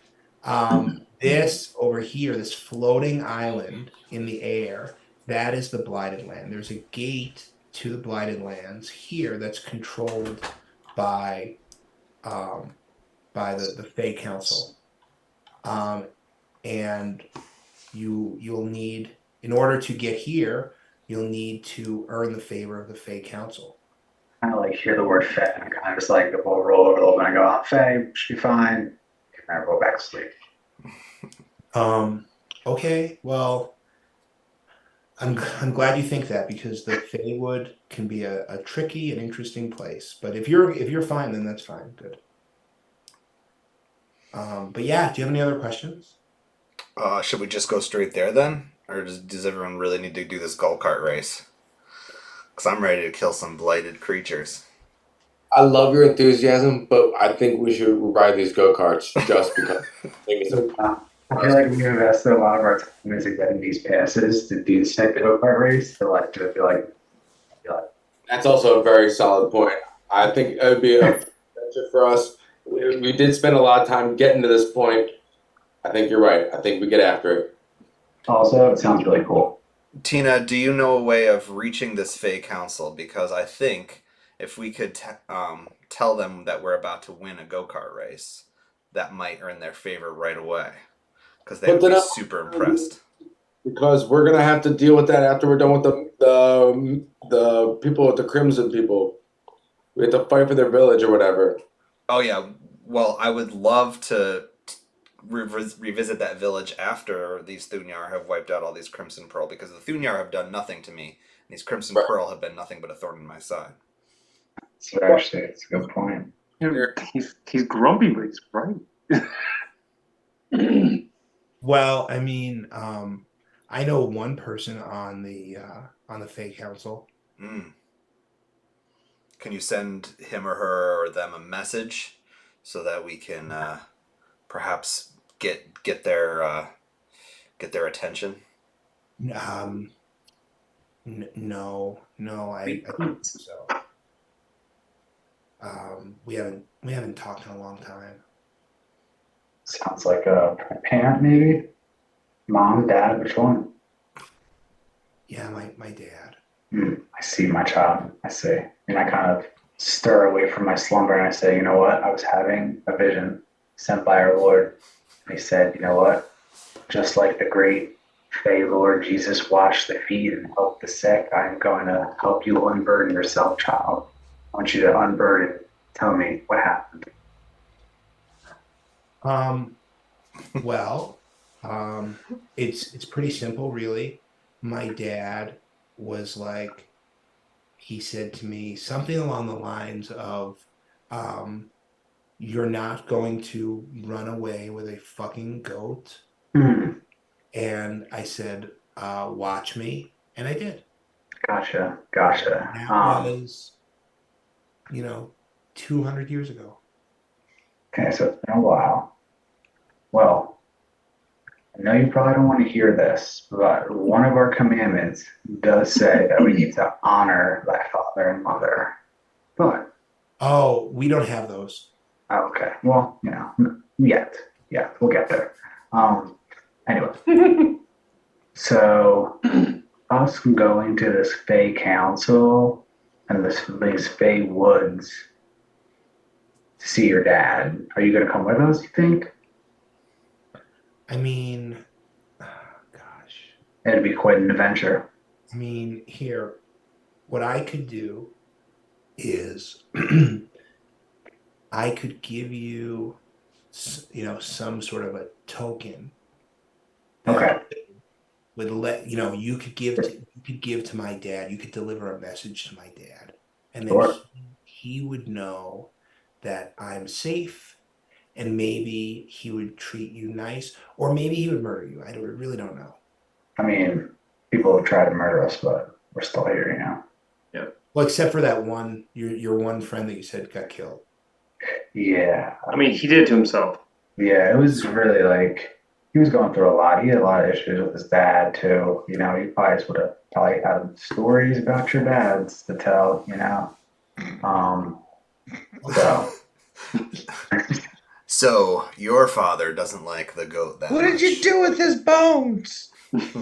This over here, this floating island in the air, that is the Blighted Land. There's a gate to the Blighted Lands here that's controlled by um, the Fey Council. And you'll need, in order to get here, you'll need to earn the favor of the Fey Council. Kind of like hear the word Fey, and I kind of just like the ball roll over a little bit. And I go, oh, Fey, should be fine. And I roll back to sleep. Okay, well, I'm glad you think that, because the Feywood can be a tricky and interesting place. But if you're fine, then that's fine. Good. But yeah, do you have any other questions? Should we just go straight there then, or does everyone really need to do this go kart race? Because I'm ready to kill some blighted creatures. I love your enthusiasm, but I think we should ride these go karts just because. I feel like we invested a lot of our time into getting these passes to do this type of go-kart race. To like, to feel like, That's also a very solid point. I think it would be a adventure for us. We did spend a lot of time getting to this point. I think you're right. I think we get after it. also, it sounds really cool. Tina, do you know a way of reaching this Fey Council? Because I think if we could tell them that we're about to win a go kart race, that might earn their favor right away. Because they But would then be I- super impressed. Because we're gonna have to deal with that after we're done with the people with the Crimson people. We have to fight for their village or whatever. Oh yeah. Well, I would love to revisit that village after these Thunyar have wiped out all these Crimson Pearl, because the Thunyar have done nothing to me, and these Crimson Right. Pearl have been nothing but a thorn in my side. So actually, it's a good point. He's grumpy, but he's right. Well, I mean, I know one person on the Fey Council. Mm. Can you send him or her or them a message so that we can perhaps get their attention? No, I don't think so. We haven't talked in a long time. Sounds like a parent, maybe. Mom, dad, which one? Yeah, my dad. I see my child. I see. And I kind of stir away from my slumber and I say, you know what? I was having a vision sent by our Lord. And he said, you know what? Just like the great Fey Lord Jesus washed the feet and helped the sick, I'm going to help you unburden yourself, child. I want you to unburden. Tell me what happened. Well, it's pretty simple, really. My dad was like, he said to me something along the lines of, "You're not going to run away with a fucking goat." Hmm. And I said, "Watch me," and I did. Gotcha. That was, 200 years ago. Okay, so it's been a while. Well, I know you probably don't want to hear this, but one of our commandments does say that we need to honor thy father and mother. But, Oh, we don't have those. okay, well, yet, we'll get there. Anyway, so us going to this Fey Council and these Fey Woods to see your dad. Are you going to come with us, you think? I mean, gosh. It'd be quite an adventure. I mean, here, what I could do is I could give you, some sort of a token Okay. that would let you could give to my dad. You could deliver a message to my dad, and then Sure. he would know that I'm safe, and maybe he would treat you nice, or maybe he would murder you. Really don't know. I mean, people have tried to murder us, but we're still here, you know? Well, except for that one, your one friend that you said got killed. Yeah. I mean, he did it to himself. Yeah, it was really like he was going through a lot. He had a lot of issues with his dad too. You know, you probably would have probably had stories about your dads to tell, you know. Um, so So your father doesn't like the goat that What did you much. do with his bones? this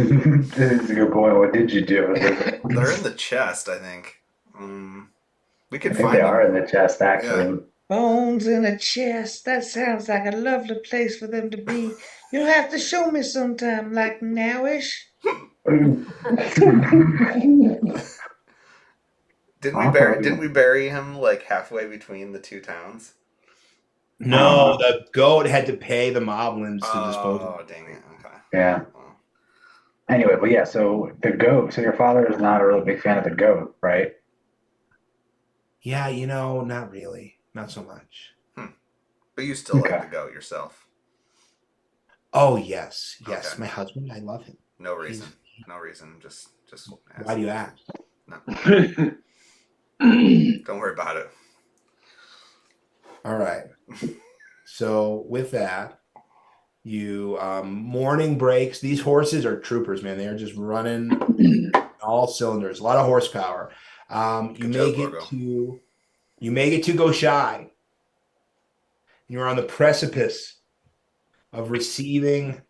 is a good point. What did you do with it? They're in the chest, I think. We I can think find they are them. in the chest, actually. Bones in a chest. That sounds like a lovely place for them to be. You'll have to show me sometime, like nowish. Didn't we bury him like halfway between the two towns? No, the goat had to pay the moblins to dispose of Oh, it. dang it. Okay. Yeah. Well, Anyway, but yeah, so the goat. So your father is not a really big fan of the goat, right? Yeah, not really. Not so much. but you still like Okay. the goat yourself. Oh, yes. Yes. Okay. My husband, I love him. No reason. No reason. Just Why do you ask? No. Don't worry about it. All right. So with that, you morning breaks. These horses are troopers, man. They are just running all cylinders. A lot of horsepower. You Good make joke, it Logo. to go shy. You're on the precipice of receiving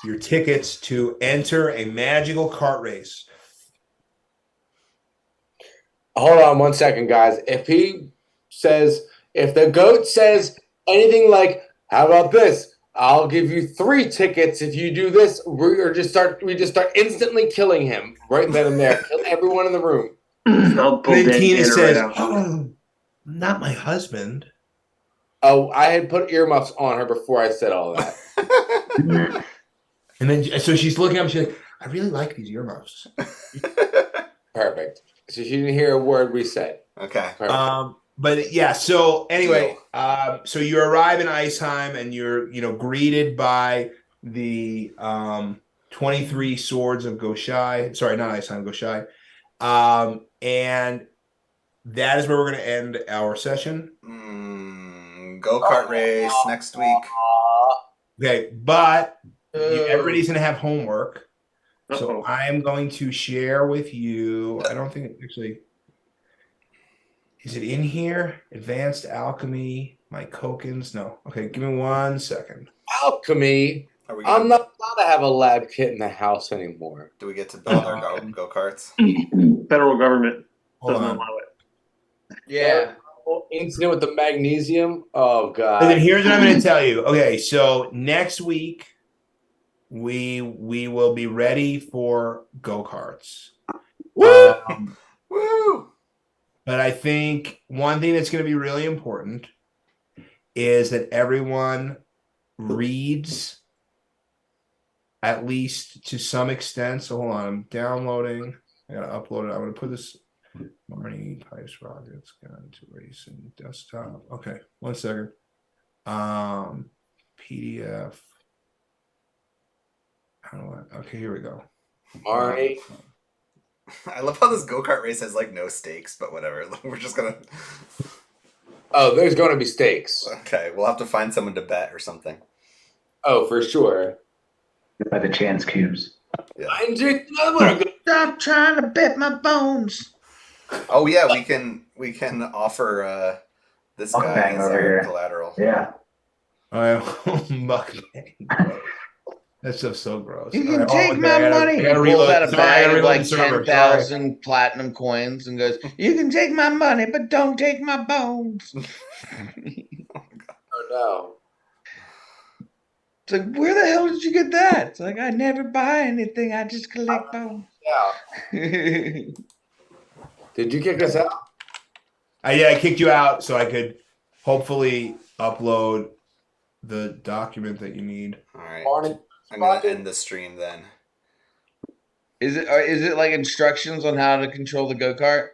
your tickets to enter a magical kart race. Hold on 1 second, guys. If the goat says anything like, "How about this? I'll give you 3 tickets if you do this," we just start instantly killing him right then and there. Kill everyone in the room. I'll pull And then Dan Tina Tanner says, right out. "Oh, not my husband." Oh, I had put earmuffs on her before I said all that. And then so she's looking up. She's like, "I really like these earmuffs." Perfect. So she didn't hear a word we said. Okay. Perfect. But yeah. So anyway, Deal. so you arrive in Iceheim, and you're greeted by the 23 swords of Goshai. Sorry, not Iceheim, Goshai. And that is where we're going to end our session. Go-kart race next week. Okay, but everybody's going to have homework. So Uh-oh. I am going to share with you. I don't think it actually. Is it in here? Advanced alchemy, my Kokens. No. Okay, give me 1 second. Alchemy. Are we I'm gonna, not allowed to have a lab kit in the house anymore. do we get to build our go-karts? Federal government Hold doesn't on. allow it. Yeah. Incident with the magnesium. Oh And god. then here's what I'm going to tell you. Okay, so next week we will be ready for go-karts. Woo! Woo! But I think one thing that's going to be really important is that everyone reads at least to some extent. So hold on, I'm downloading. I gotta upload it. I'm gonna put this Marnie Pipes Rockets Gun to Racing Desktop. Okay, 1 second. PDF. How do I? Okay, here we go. Marnie. I love how this go-kart race has like no stakes, but whatever. We're just gonna. Oh, there's going to be stakes. Okay, we'll have to find someone to bet or something. Oh, for sure. By the chance cubes. Yeah. Stop trying to bet my bones. Oh yeah, we can offer this guy Mukbang as over our here. collateral. Yeah. Mukbang. That stuff's so gross. You All can right, hold on take one my second. money. I gotta He pulls reload. out a Sorry, I gotta bag of reload the like server. 10,000 platinum coins and goes, "You can take my money, but don't take my bones." Oh no. It's like, where the hell did you get that? It's like, I never buy anything. I just collect bones. Yeah. Did you kick us out? Yeah, I kicked you out so I could hopefully upload the document that you need. All right. Barney, I'm gonna end the stream then. Is it like instructions on how to control the go-kart?